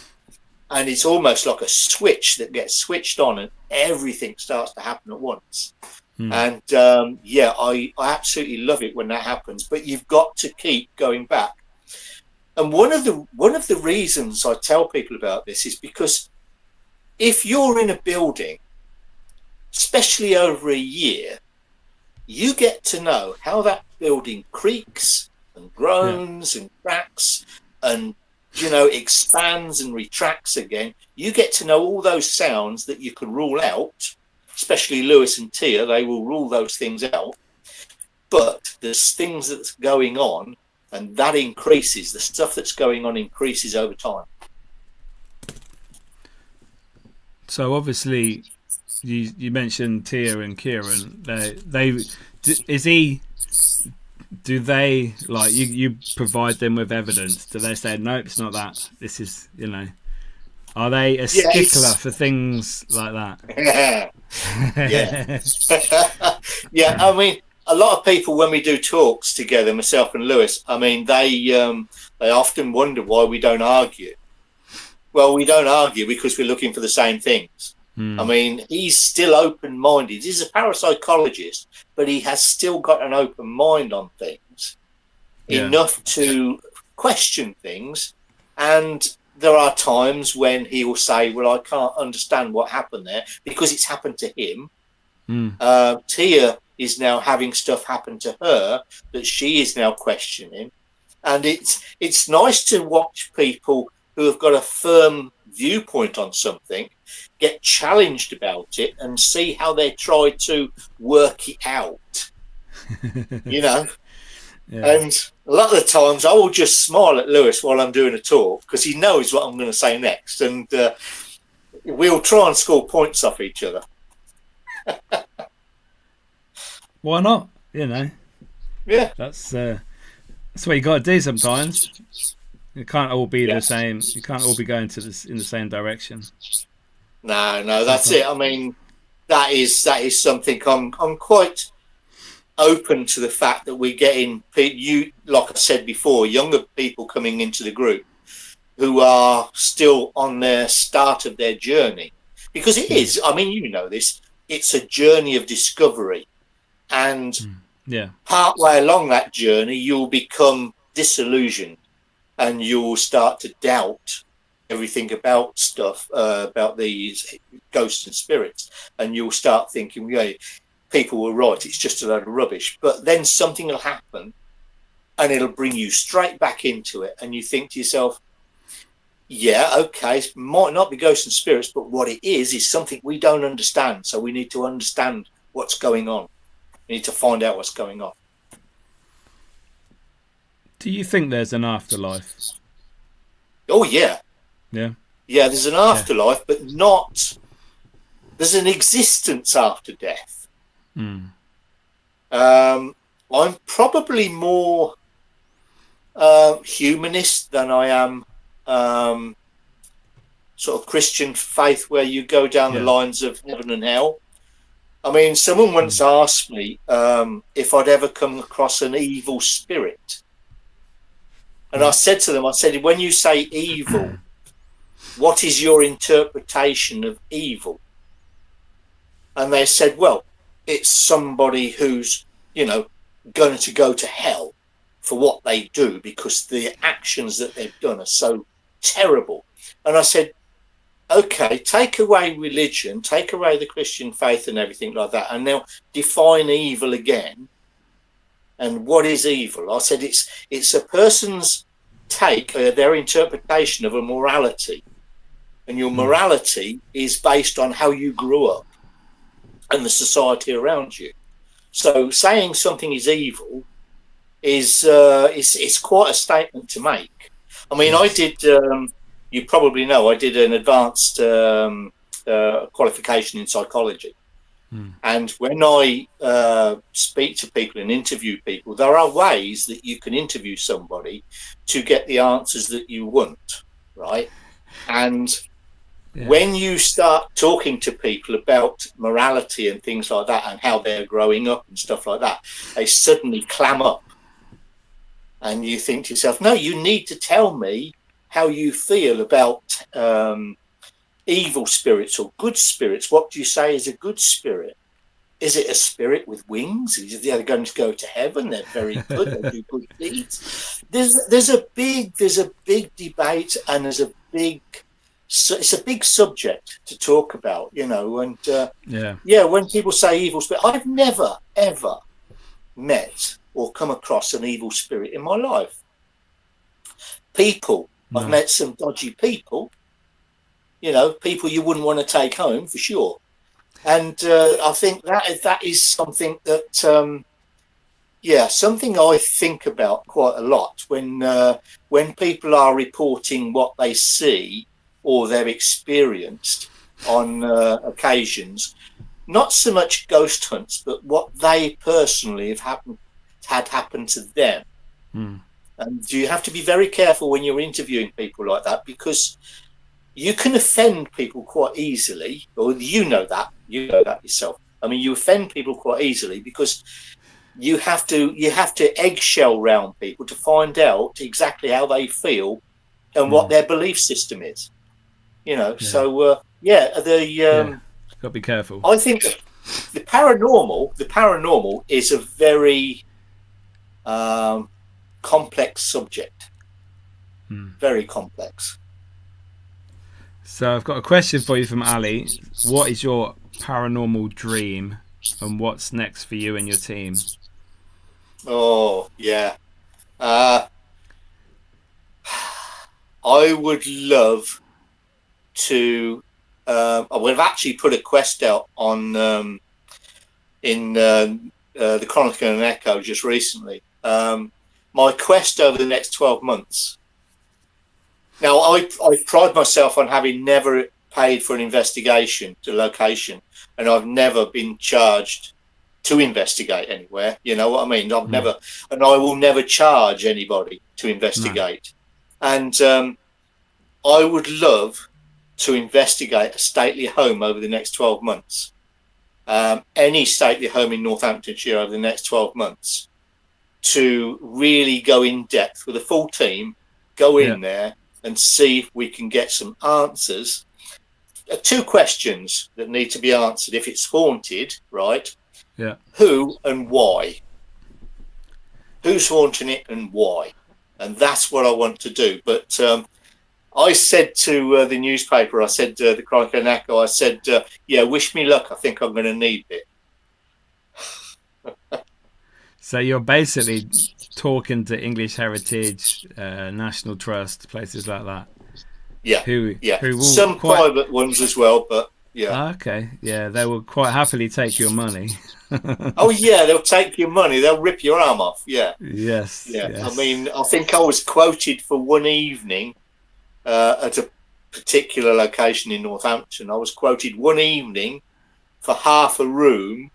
Speaker 2: and it's almost like a switch that gets switched on and everything starts to happen at once. And I absolutely love it when that happens, but you've got to keep going back. And one of the reasons I tell people about this is because if you're in a building, especially over a year, you get to know how that building creaks and groans and cracks and expands and retracts again. You get to know all those sounds that you can rule out. Especially Lewis and Tia, they will rule those things out. But there's things that's going on, and that increases. The stuff that's going on increases over time. So
Speaker 1: obviously, you mentioned Tia and Kieran. Do they like you provide them with evidence? Do they say nope, it's not that? This is Are they a stickler for things like that?
Speaker 2: Yeah. I mean, a lot of people, when we do talks together, myself and Lewis, I mean, they often wonder why we don't argue. Well, we don't argue because we're looking for the same things. I mean, he's still open-minded. He's a parapsychologist, but he has still got an open mind on things, enough to question things. And there are times when he will say, well, I can't understand what happened there because it's happened to him. Tia is now having stuff happen to her that she is now questioning. And it's nice to watch people who have got a firm viewpoint on something get challenged about it and see how they try to work it out. Yeah. And a lot of the times I will just smile at Lewis while I'm doing a talk because he knows what I'm going to say next, and we'll try and score points off each other.
Speaker 3: Why not? Yeah, that's what you got to do sometimes. You can't all be the same. You can't all be going to this in the same direction.
Speaker 2: No, that's it. I mean, that is something I'm quite open to the fact that we're getting like I said before, younger people coming into the group who are still on their start of their journey, because it is. I mean, you know this. It's a journey of discovery, and partway along that journey, you'll become disillusioned. And you'll start to doubt everything about stuff, about these ghosts and spirits. And you'll start thinking, yeah, people were right, it's just a load of rubbish. But then something will happen and it'll bring you straight back into it. And you think to yourself, yeah, okay, it might not be ghosts and spirits, but what it is something we don't understand. So we need to understand what's going on. We need to find out what's going on.
Speaker 3: Do you think there's an afterlife?
Speaker 2: Oh, yeah.
Speaker 3: Yeah.
Speaker 2: Yeah, there's an afterlife, but not... There's an existence after death. I'm probably more humanist than I am sort of Christian faith, where you go down the lines of heaven and hell. I mean, someone once asked me if I'd ever come across an evil spirit. And I said to them, when you say evil, what is your interpretation of evil? And they said, well, it's somebody who's, going to go to hell for what they do because the actions that they've done are so terrible. And I said, okay, take away religion, take away the Christian faith and everything like that, and now define evil again. And what is evil? I said it's a person's take, their interpretation of a morality. And your morality is based on how you grew up and the society around you. So saying something is evil is quite a statement to make. I mean, I did, you probably know, I did an advanced qualification in psychology. And when I speak to people and interview people, there are ways that you can interview somebody to get the answers that you want, right? And when you start talking to people about morality and things like that and how they're growing up and stuff like that, they suddenly clam up. And you think to yourself, no, you need to tell me how you feel about evil spirits or good spirits. What do you say is a good spirit? Is it a spirit with wings? They're going to go to heaven. They're very good. They do good deeds. There's a big debate, and it's a big subject to talk about, And when people say evil spirit, I've never ever met or come across an evil spirit in my life. People, I've met some dodgy people. People you wouldn't want to take home for sure. And I think that is something that, something I think about quite a lot when people are reporting what they see or they've experienced on occasions, not so much ghost hunts, but what they personally had happened to them. And you have to be very careful when you're interviewing people like that, because you can offend people quite easily, or you know that yourself. I mean, you offend people quite easily because you have to eggshell round people to find out exactly how they feel and what their belief system is. So
Speaker 3: Got to be careful.
Speaker 2: I think the paranormal is a very complex subject. Very complex.
Speaker 3: So I've got a question for you from Ali. What is your paranormal dream, and what's next for you and your team?
Speaker 2: Oh yeah, I would love to. We've actually put a quest out on in the Chronicle and Echo just recently. My quest over the next 12 months. Now, I pride myself on having never paid for an investigation to location, and I've never been charged to investigate anywhere. You know what I mean? I've never, and I will never charge anybody to investigate. No. And I would love to investigate a stately home over the next 12 months. Any stately home in Northamptonshire over the next 12 months, to really go in depth with a full team, go in there and see if we can get some answers. 2 questions that need to be answered. If it's haunted, right?
Speaker 3: Yeah.
Speaker 2: Who and why? Who's haunting it and why? And that's what I want to do. But I said to the newspaper, I said the Chronicle and Echo, I said, wish me luck. I think I'm going to need it.
Speaker 3: So you're basically talking to English Heritage, National Trust, places like that.
Speaker 2: Yeah.
Speaker 3: Who
Speaker 2: some private ones as well, but yeah.
Speaker 3: Okay. Yeah, they will quite happily take your money.
Speaker 2: Oh yeah, they'll take your money. They'll rip your arm off. Yeah.
Speaker 3: Yes.
Speaker 2: Yeah.
Speaker 3: Yes.
Speaker 2: I mean, I think I was quoted for one evening at a particular location in Northampton. I was quoted one evening for half a room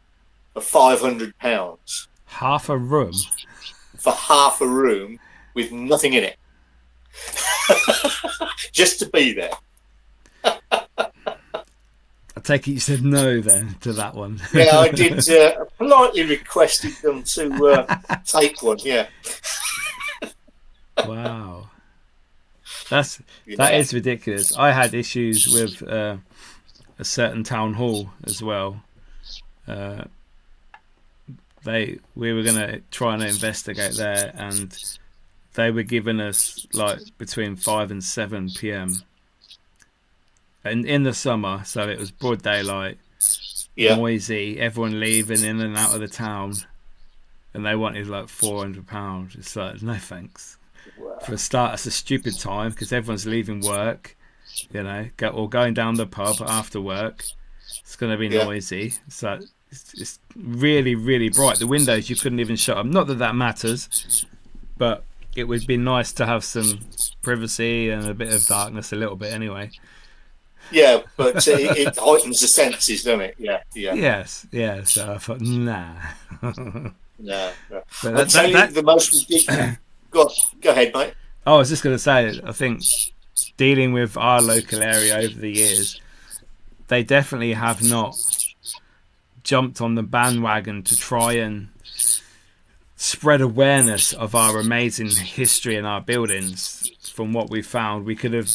Speaker 2: for £500.
Speaker 3: Half a room?
Speaker 2: For half a room with nothing in it. Just to be there.
Speaker 3: I take it you said no then to that one.
Speaker 2: Yeah, I did. Politely requested them to take one. Yeah.
Speaker 3: Wow. That is ridiculous. I had issues with a certain town hall as well. We were going to try and investigate there, and they were giving us like between 5 and 7 p.m. and in the summer, so it was broad daylight, noisy, everyone leaving in and out of the town, and they wanted like £400. It's like, no thanks. Wow. For a start, it's a stupid time because everyone's leaving work, or going down the pub after work. It's going to be noisy, so it's really, really bright. The windows, you couldn't even shut them. Not that matters, but it would be nice to have some privacy and a bit of darkness, a little bit anyway.
Speaker 2: Yeah, but it heightens the senses, doesn't it? Yeah.
Speaker 3: Yes, yeah. So I thought, nah.
Speaker 2: No. I'll tell you the most ridiculous. Go ahead, mate.
Speaker 3: I was just going to say, I think dealing with our local area over the years, they definitely have not jumped on the bandwagon to try and spread awareness of our amazing history and our buildings. From what we found, we could have,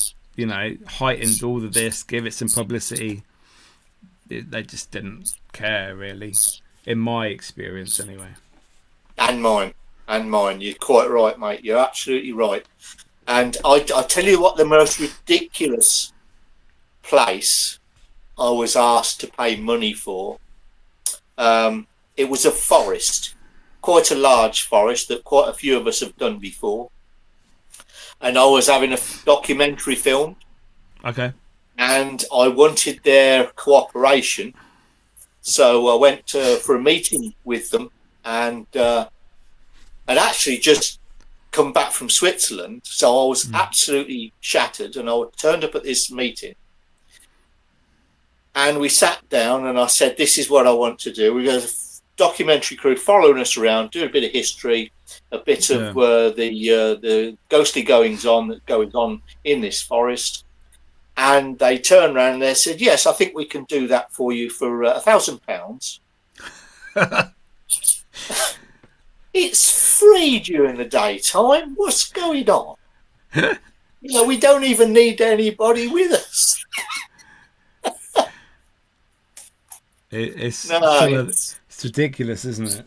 Speaker 3: heightened all of this, give it some publicity. They just didn't care, really, in my experience, anyway.
Speaker 2: And mine. You're quite right, mate. You're absolutely right. And I tell you what, the most ridiculous place I was asked to pay money for. It was a forest, quite a large forest that quite a few of us have done before. And I was having a documentary filmed. Okay. And I wanted their cooperation. So I went for a meeting with them, and I'd actually just come back from Switzerland. So I was absolutely shattered, and I turned up at this meeting. And we sat down, and I said, this is what I want to do. We got a documentary crew following us around, doing a bit of history, a bit of the ghostly goings on that goes on in this forest. And they turned around and they said, yes, I think we can do that for you for £1,000. It's free during the daytime. What's going on? We don't even need anybody with us.
Speaker 3: It's
Speaker 2: No,
Speaker 3: it's ridiculous, isn't it?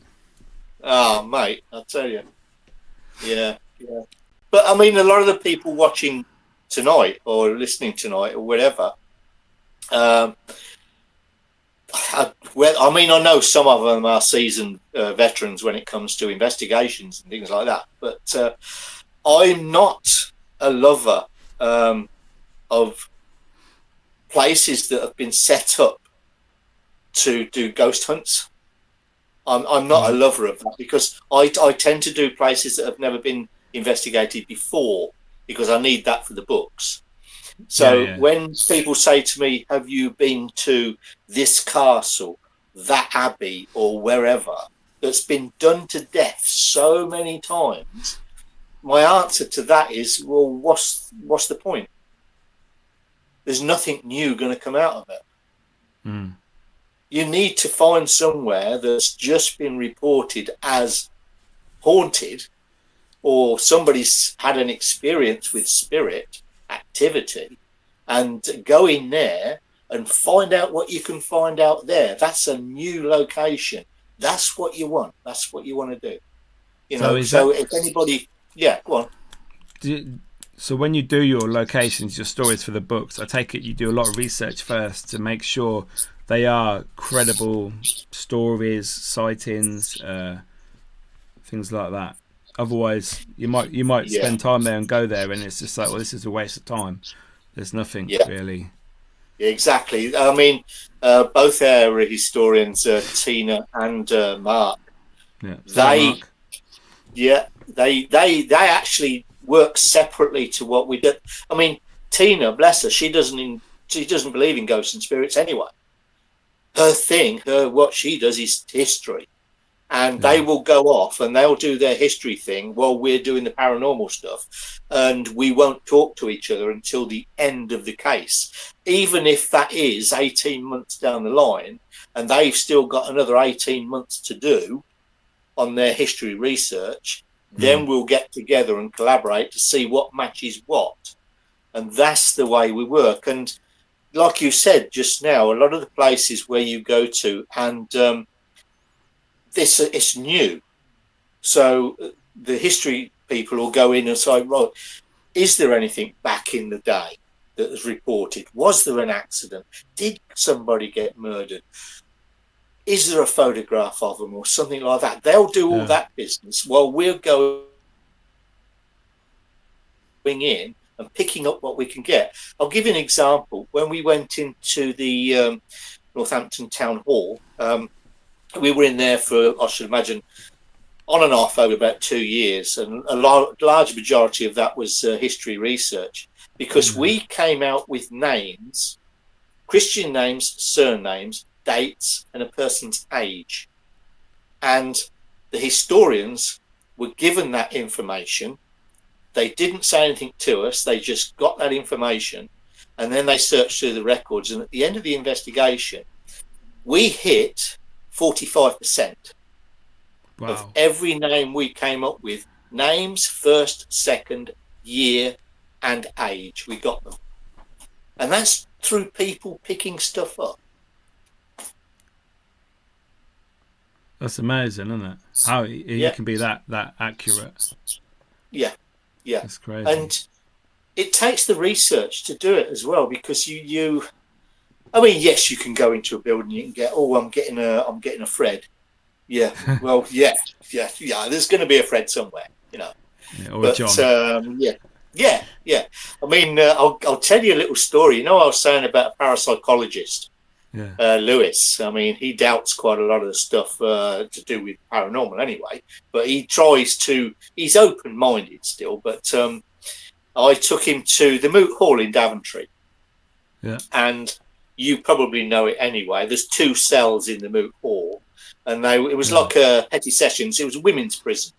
Speaker 2: oh, mate, I'll tell you. Yeah. But I mean, a lot of the people watching tonight or listening tonight or whatever, I know some of them are seasoned veterans when it comes to investigations and things like that, but I'm not a lover of places that have been set up to do ghost hunts. I'm not a lover of that, because I tend to do places that have never been investigated before, because I need that for the books. So when people say to me, have you been to this castle, that abbey, or wherever, that's been done to death so many times, my answer to that is, well, what's the point? There's nothing new going to come out of it.
Speaker 3: Mm.
Speaker 2: You need to find somewhere that's just been reported as haunted, or somebody's had an experience with spirit activity, and go in there and find out what you can find out there. That's a new location. That's what you want. That's what you want to do. So if anybody, go on.
Speaker 3: So when you do your locations, your stories for the books, I take it you do a lot of research first to make sure they are credible stories, sightings, things like that. Otherwise, you might spend time there and go there, and it's just like, well, this is a waste of time. There's nothing really.
Speaker 2: Exactly. I mean, both area historians, Tina and Mark, they actually work separately to what we do. I mean, Tina, bless her, she doesn't believe in ghosts and spirits anyway. What she does is history. And they will go off and they'll do their history thing while we're doing the paranormal stuff. And we won't talk to each other until the end of the case. Even if that is 18 months down the line, and they've still got another 18 months to do on their history research, then we'll get together and collaborate to see what matches what. And that's the way we work. And like you said just now, a lot of the places where you go to, and it's new. So the history people will go in and say, right, is there anything back in the day that was reported? Was there an accident? Did somebody get murdered? Is there a photograph of them or something like that? They'll do all that business while we're going in and picking up what we can get. I'll give you an example. When we went into the Northampton Town Hall, we were in there for, I should imagine, on and off over about 2 years, and a large majority of that was history research, because we came out with names, Christian names, surnames, dates, and a person's age. And the historians were given that information. They didn't say anything to us. They just got that information, and then they searched through the records. And at the end of the investigation, we hit 45% of every name we came up with. Names, first, second, year, and age. We got them. And that's through people picking stuff up.
Speaker 3: That's amazing, isn't it? How you can be that accurate.
Speaker 2: Yeah.
Speaker 3: That's crazy.
Speaker 2: And it takes the research to do it as well, because you I mean, yes, you can go into a building, you can get, I'm getting a Fred. Yeah. Well, yeah. There's going to be a Fred somewhere,
Speaker 3: Or a John.
Speaker 2: Yeah. I mean, I'll tell you a little story. I was saying about a parapsychologist, Lewis. I mean, he doubts quite a lot of the stuff to do with paranormal anyway, but he's open-minded still. But I took him to the Moot Hall in Daventry.
Speaker 3: Yeah.
Speaker 2: And you probably know it anyway. There's 2 cells in the Moot Hall, and it was like a petty sessions. It was a women's prison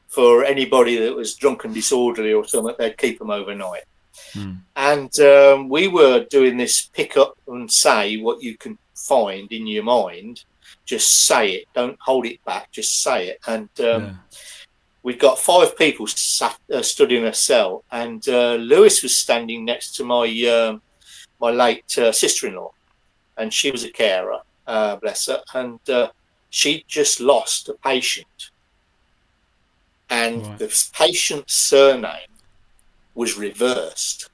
Speaker 2: for anybody that was drunk and disorderly or something. They'd keep them overnight. And we were doing this pick up and say what you can find in your mind, Just say it. Don't hold it back. Just say it. And
Speaker 3: Yeah.
Speaker 2: we've got 5 people stood in a cell, and Lewis was standing next to my my late sister-in-law, and she was a carer, bless her, and she just lost a patient, and
Speaker 3: Right.
Speaker 2: the patient's surname was reversed.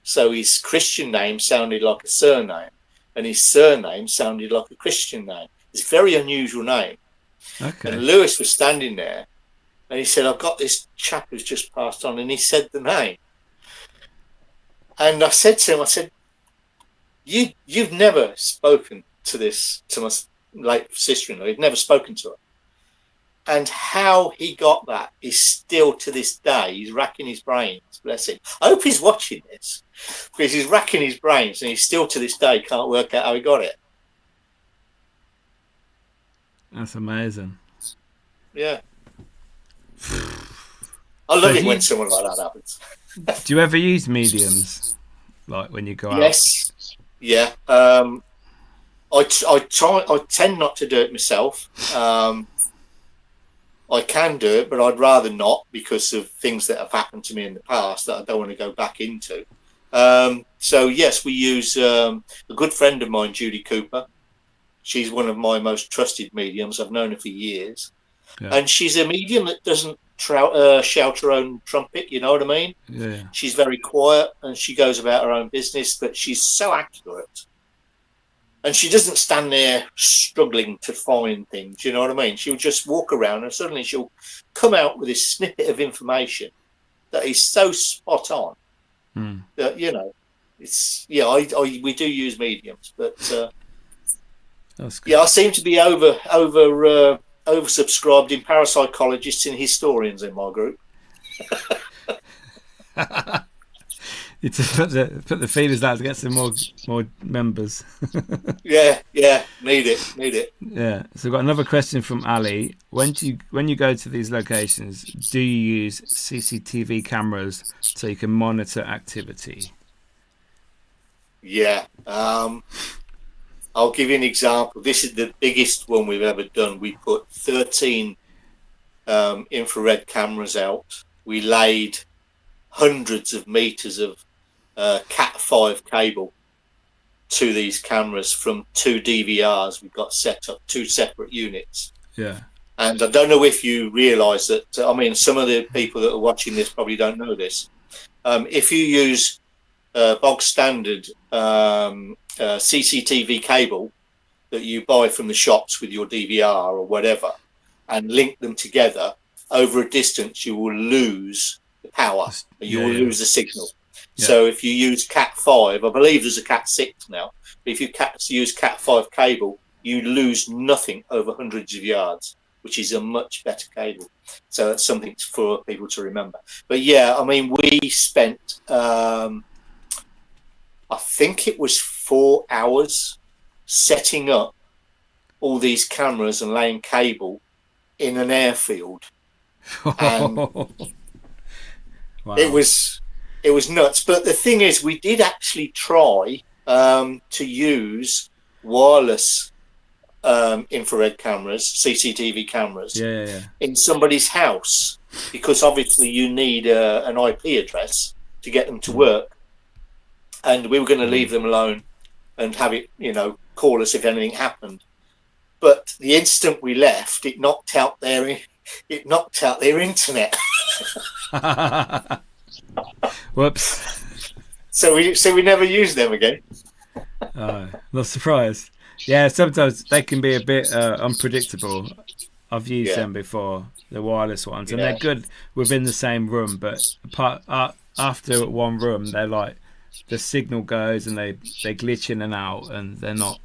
Speaker 2: So his Christian name sounded like a surname, and his surname sounded like a Christian name. It's a very unusual name.
Speaker 3: Okay.
Speaker 2: And Lewis was standing there, and he said, I've got this chap who's just passed on, and he said the name. And I said to him, I said, you've never spoken to my late sister-in-law. You've never spoken to her. And how he got that is still to this day. He's racking his brains, bless him. I hope he's watching this, because he's racking his brains, and he still to this day can't work out how he got it.
Speaker 3: That's amazing.
Speaker 2: Yeah. I love it when someone like that happens.
Speaker 3: Do you ever use mediums, like when you go out?
Speaker 2: Yes. Yeah. I tend not to do it myself. I can do it, but I'd rather not, because of things that have happened to me in the past that I don't want to go back into. So yes, we use a good friend of mine, Judy Cooper. She's one of my most trusted mediums. I've known her for years.
Speaker 3: Yeah.
Speaker 2: And she's a medium that doesn't shout her own trumpet, you know what I mean?
Speaker 3: Yeah.
Speaker 2: She's very quiet, and she goes about her own business, but she's so accurate. And she doesn't stand there struggling to find things, you know what I mean? She'll just walk around, and suddenly she'll come out with this snippet of information that is so spot on that, you know, it's, yeah, we do use mediums, but
Speaker 3: That's good.
Speaker 2: yeah, I seem to be oversubscribed in parapsychologists and historians in my group.
Speaker 3: You just put the feelers out to get some more members.
Speaker 2: Yeah, need it.
Speaker 3: Yeah. So we've got another question from Ali. When you go to these locations, do you use CCTV cameras so you can monitor activity?
Speaker 2: Yeah. I'll give you an example. This is the biggest one we've ever done. We put 13 infrared cameras out. We laid hundreds of meters of Cat5 cable to these cameras from 2 DVRs. We've got set up 2 separate units.
Speaker 3: Yeah.
Speaker 2: And I don't know if you realise that, I mean, some of the people that are watching this probably don't know this. If you use bog standard CCTV cable that you buy from the shops with your DVR or whatever, and link them together over a distance, you will lose the power. You will lose the signal. Yeah. So if you use Cat5, I believe there's a Cat6 now, but if you use Cat5 cable, you lose nothing over hundreds of yards, which is a much better cable. So that's something for people to remember. But yeah, I mean, we spent, I think it was 4 hours setting up all these cameras and laying cable in an airfield. And
Speaker 3: wow.
Speaker 2: It was nuts. But the thing is, we did actually try to use wireless infrared cameras, CCTV cameras, in somebody's house, because obviously you need an IP address to get them to work. And we were going to leave them alone and have it, you know, call us if anything happened. But the instant we left, it knocked out their internet.
Speaker 3: Whoops.
Speaker 2: So we never used them again.
Speaker 3: Oh, not surprised. Yeah, sometimes they can be a bit unpredictable. I've used them before, the wireless ones, and they're good within the same room, but after one room, they're like, the signal goes and they glitch in and out, and they're not.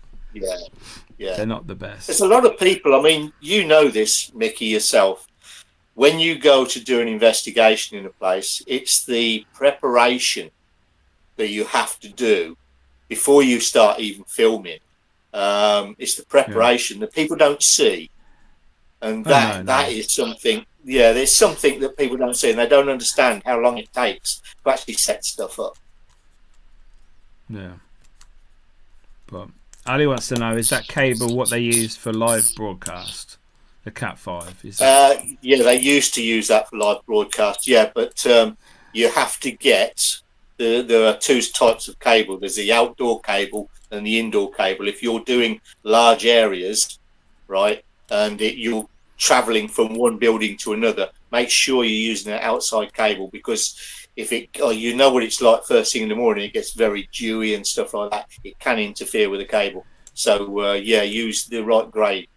Speaker 3: They're not the best.
Speaker 2: There's a lot of people. I mean, you know this, Mickey, yourself. When you go to do an investigation in a place, it's the preparation that you have to do before you start even filming. It's the preparation that people don't see, and that is something. Yeah, there's something that people don't see, and they don't understand how long it takes to actually set stuff up.
Speaker 3: Yeah, but Ali wants to know, is that cable what they use for live broadcast? The Cat5? Is that...
Speaker 2: Yeah, they used to use that for live broadcast. Yeah, but you have to get there are two types of cable. There's the outdoor cable and the indoor cable. If you're doing large areas, right, and you're traveling from one building to another, make sure you're using an outside cable, because if you know what it's like first thing in the morning, it gets very dewy and stuff like that. It can interfere with the cable. So use the right grade.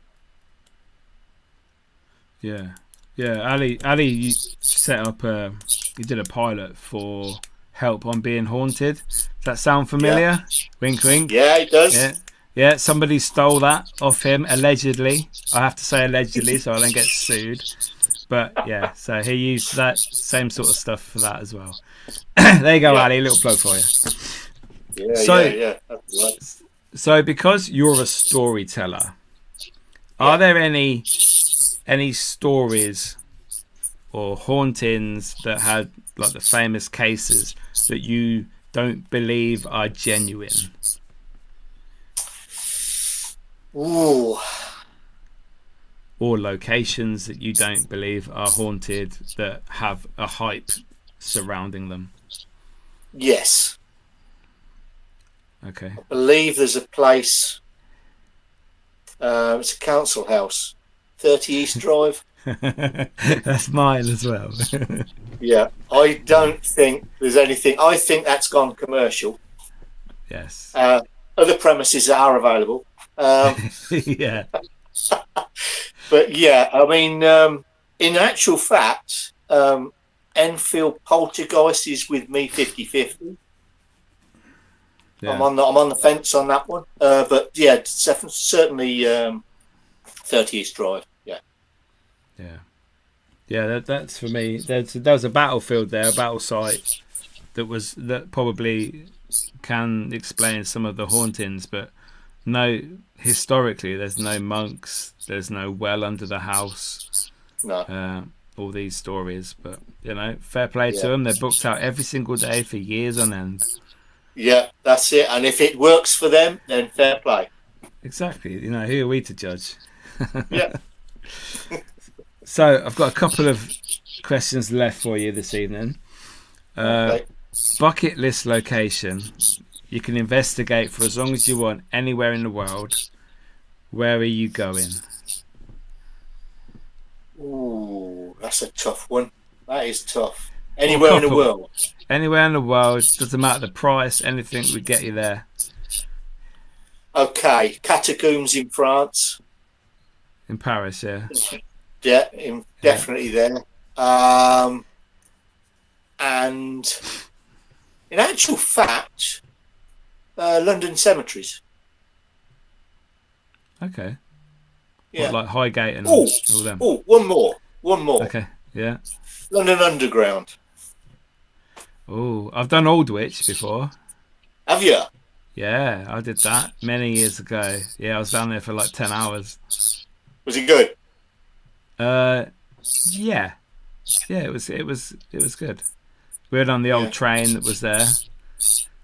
Speaker 3: Yeah. Ali, you set up you did a pilot for Help on Being Haunted. Does that sound familiar?
Speaker 2: Yeah.
Speaker 3: Wink, wink.
Speaker 2: Yeah, it does.
Speaker 3: Yeah. Somebody stole that off him allegedly. I have to say allegedly, so I don't get sued. But yeah, so he used that same sort of stuff for that as well. There you go, Ali. Little plug for you.
Speaker 2: Yeah. That's right.
Speaker 3: So because you're a storyteller, are there any stories or hauntings that had like the famous cases that you don't believe are genuine?
Speaker 2: Ooh.
Speaker 3: Or locations that you don't believe are haunted that have a hype surrounding them?
Speaker 2: Yes.
Speaker 3: Okay.
Speaker 2: I believe there's a place, it's a council house, 30 East Drive.
Speaker 3: That's mine as well.
Speaker 2: Yeah, I don't think there's anything. I think that's gone commercial.
Speaker 3: Yes.
Speaker 2: Other premises are available.
Speaker 3: Yeah.
Speaker 2: But yeah, I mean, in actual fact, Enfield Poltergeist is with me 50-50. Yeah. I'm on the fence on that one. But yeah, certainly 30 East Drive.
Speaker 3: Yeah, that's for me. There was a battlefield there, a battle site that probably can explain some of the hauntings, but no, historically there's no monks, there's no well under the house.
Speaker 2: No.
Speaker 3: All these stories, but fair play to them. They're booked out every single day for years on end.
Speaker 2: Yeah, that's it. And if it works for them, then fair play.
Speaker 3: Exactly. Who are we to judge?
Speaker 2: Yeah.
Speaker 3: So I've got a couple of questions left for you this evening.
Speaker 2: Okay.
Speaker 3: Bucket list location. You can investigate for as long as you want, anywhere in the world. Where are you going?
Speaker 2: Ooh, that's a tough one. That is tough. Anywhere in the world.
Speaker 3: Anywhere in the world. Doesn't matter the price. Anything would get you there.
Speaker 2: Okay. Catacombs in France.
Speaker 3: In Paris, yeah.
Speaker 2: Yeah, definitely there. And in actual fact, London cemeteries.
Speaker 3: Okay.
Speaker 2: Yeah.
Speaker 3: What, like Highgate and all them?
Speaker 2: Oh, one more.
Speaker 3: Okay, yeah.
Speaker 2: London Underground.
Speaker 3: Oh, I've done Aldwych before.
Speaker 2: Have you?
Speaker 3: Yeah, I did that many years ago. Yeah, I was down there for like 10 hours.
Speaker 2: Was it good?
Speaker 3: Yeah, it was good. We were on the old train that was there.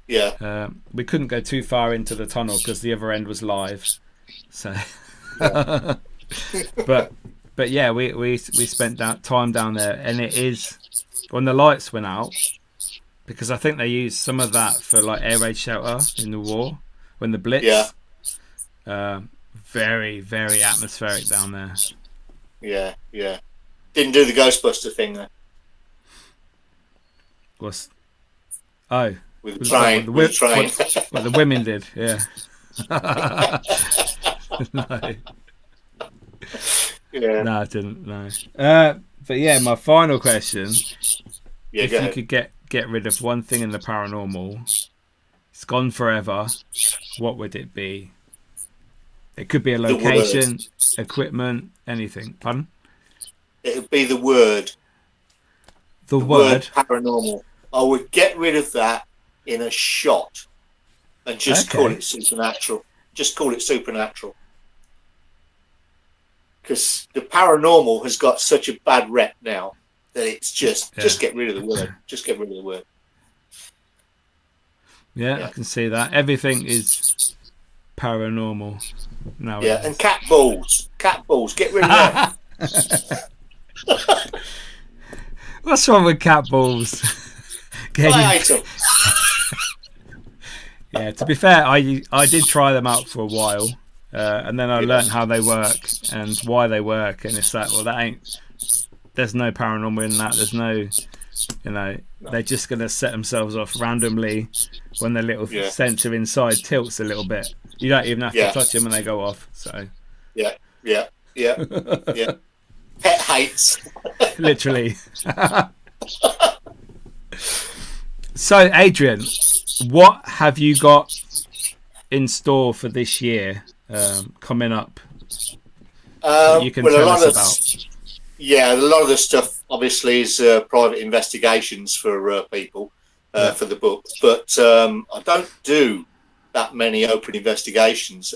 Speaker 2: Yeah.
Speaker 3: We couldn't go too far into the tunnel because the other end was live. So, but yeah, we spent time down there, and it is when the lights went out, because I think they used some of that for like air raid shelter in the war when the Blitz.
Speaker 2: Yeah.
Speaker 3: Very, very atmospheric down there.
Speaker 2: Yeah. Didn't do the Ghostbuster thing though.
Speaker 3: With
Speaker 2: the train. With the train.
Speaker 3: What the women did, yeah. No.
Speaker 2: Yeah.
Speaker 3: No, I didn't. No. But yeah, my final question: if you could get rid of one thing in the paranormal, it's gone forever. What would it be? It could be a location, equipment, anything. Pardon?
Speaker 2: It would be the word.
Speaker 3: The word
Speaker 2: paranormal. I would get rid of that in a shot and just call it supernatural. Just call it supernatural. Because the paranormal has got such a bad rep now that it's just get rid of the word. Just get rid of the word.
Speaker 3: Yeah, I can see that. Everything is paranormal. No.
Speaker 2: Yeah, and cat balls. Cat balls. Get rid of them.
Speaker 3: What's wrong with cat balls?
Speaker 2: I hate them.
Speaker 3: Yeah, to be fair, I did try them out for a while, and then I learned how they work and why they work, and it's like, well, there's no paranormal in that. There's no, they're just going to set themselves off randomly when the little sensor inside tilts a little bit. You don't even have to touch them when they go off. So
Speaker 2: yeah. Pet hates.
Speaker 3: Literally. So, Adrian, what have you got in store for this year coming up that you can tell us about?
Speaker 2: Yeah, a lot of the stuff obviously is private investigations for people for the book, but I don't do that many open investigations.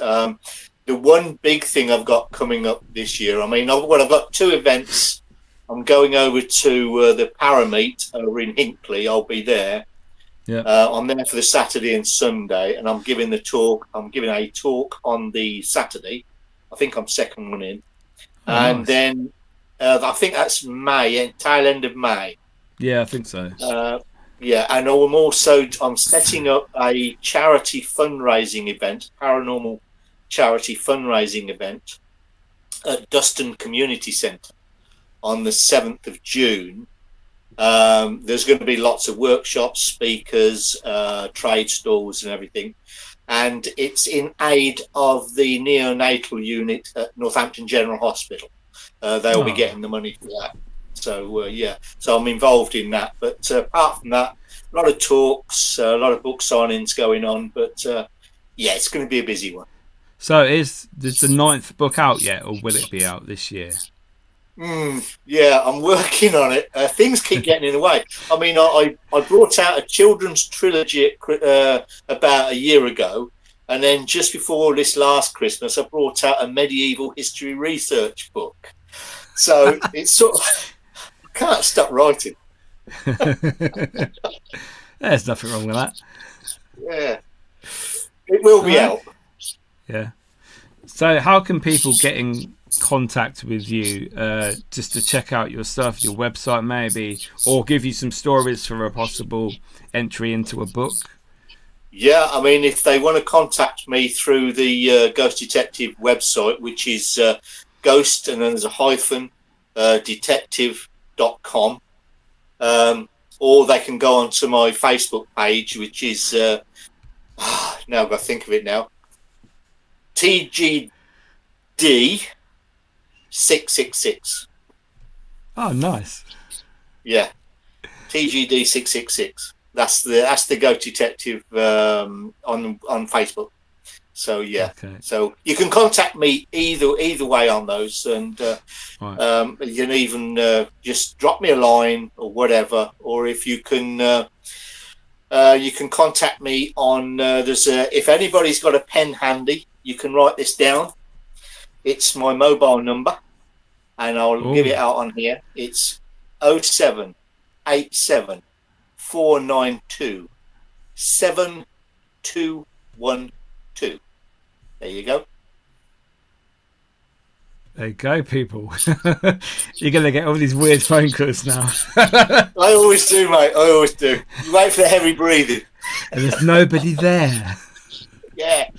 Speaker 2: The one big thing I've got coming up this year, I mean, I've got 2 events. I'm going over to the Parameet over in Hinckley. I'll be there.
Speaker 3: Yeah.
Speaker 2: I'm there for the Saturday and Sunday, and I'm giving a talk on the Saturday. I think I'm second one in. And
Speaker 3: nice.
Speaker 2: then I think that's May, tail end of May.
Speaker 3: Yeah, I think so.
Speaker 2: And I'm setting up a charity fundraising event, paranormal charity fundraising event at Duston Community Centre on the 7th of June. There's going to be lots of workshops, speakers, trade stalls and everything. And it's in aid of the neonatal unit at Northampton General Hospital. They'll be getting the money for that. So, so I'm involved in that. But apart from that, a lot of talks, a lot of book signings going on. But, it's going to be a busy one.
Speaker 3: So is the 9th book out yet, or will it be out this year?
Speaker 2: Yeah, I'm working on it. Things keep getting in the way. I mean, I brought out a children's trilogy about a year ago, and then just before this last Christmas, I brought out a medieval history research book. So it's sort of, I can't stop writing.
Speaker 3: There's nothing wrong with that.
Speaker 2: Yeah, it will be out.
Speaker 3: Yeah. So how can people get in contact with you just to check out your stuff, your website maybe, or give you some stories for a possible entry into a book?
Speaker 2: Yeah, I mean, if they want to contact me through the Ghost Detective website, which is ghost and then there's a hyphen detective.com, or they can go onto my Facebook page, which is now I've got to think of it now, TGD 666.
Speaker 3: Oh, nice.
Speaker 2: Yeah, TGD 666. That's the Ghost Detective on Facebook. So
Speaker 3: Okay.
Speaker 2: so you can contact me either way on those, and
Speaker 3: Right.
Speaker 2: you can even just drop me a line or whatever, or if you can contact me on if anybody's got a pen handy, you can write this down. It's my mobile number, and I'll give it out on here. It's 0787 492 7212. There you go.
Speaker 3: There you go, people. You're going to get all these weird phone calls now.
Speaker 2: I always do, mate. I always do. You wait for the heavy breathing.
Speaker 3: And there's nobody there.
Speaker 2: Yeah.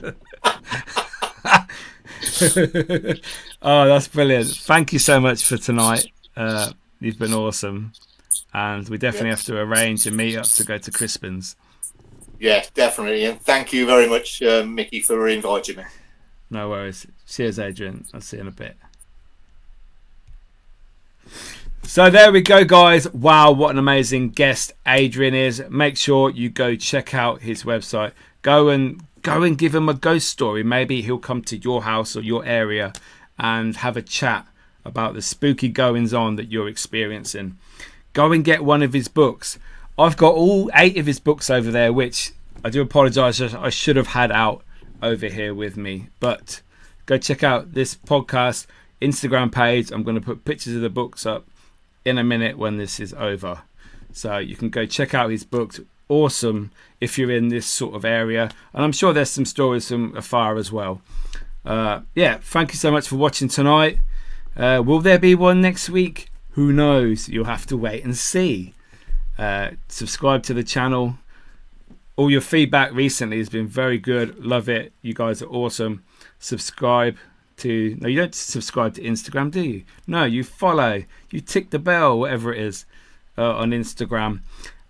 Speaker 3: Oh, that's brilliant. Thank you so much for tonight. You've been awesome. And we definitely have to arrange a meet up to go to Crispin's.
Speaker 2: Yeah, definitely. And thank you very much, Mickey, for inviting me.
Speaker 3: No worries. Cheers, Adrian. I'll see you in a bit. So there we go, guys. Wow, what an amazing guest Adrian is. Make sure you go check out his website. Go and give him a ghost story. Maybe he'll come to your house or your area and have a chat about the spooky goings on that you're experiencing. Go and get one of his books. I've got all 8 of his books over there, which I do apologise, I should have had out over here with me. But go check out this podcast Instagram page. I'm going to put pictures of the books up in a minute when this is over. So you can go check out his books.
Speaker 1: awesome if you're in this sort of area. And I'm sure there's some stories from afar as well. Yeah, thank you so much for watching tonight. Will there be one next week? Who knows? You'll have to wait and see. Subscribe to the channel. All your feedback recently has been very good. Love it. You guys are awesome. Subscribe to... No, you don't subscribe to Instagram, do you? No, you follow. You tick the bell, whatever it is, on Instagram.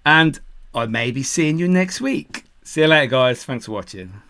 Speaker 1: And I may be seeing you next week. See you later, guys. Thanks for watching.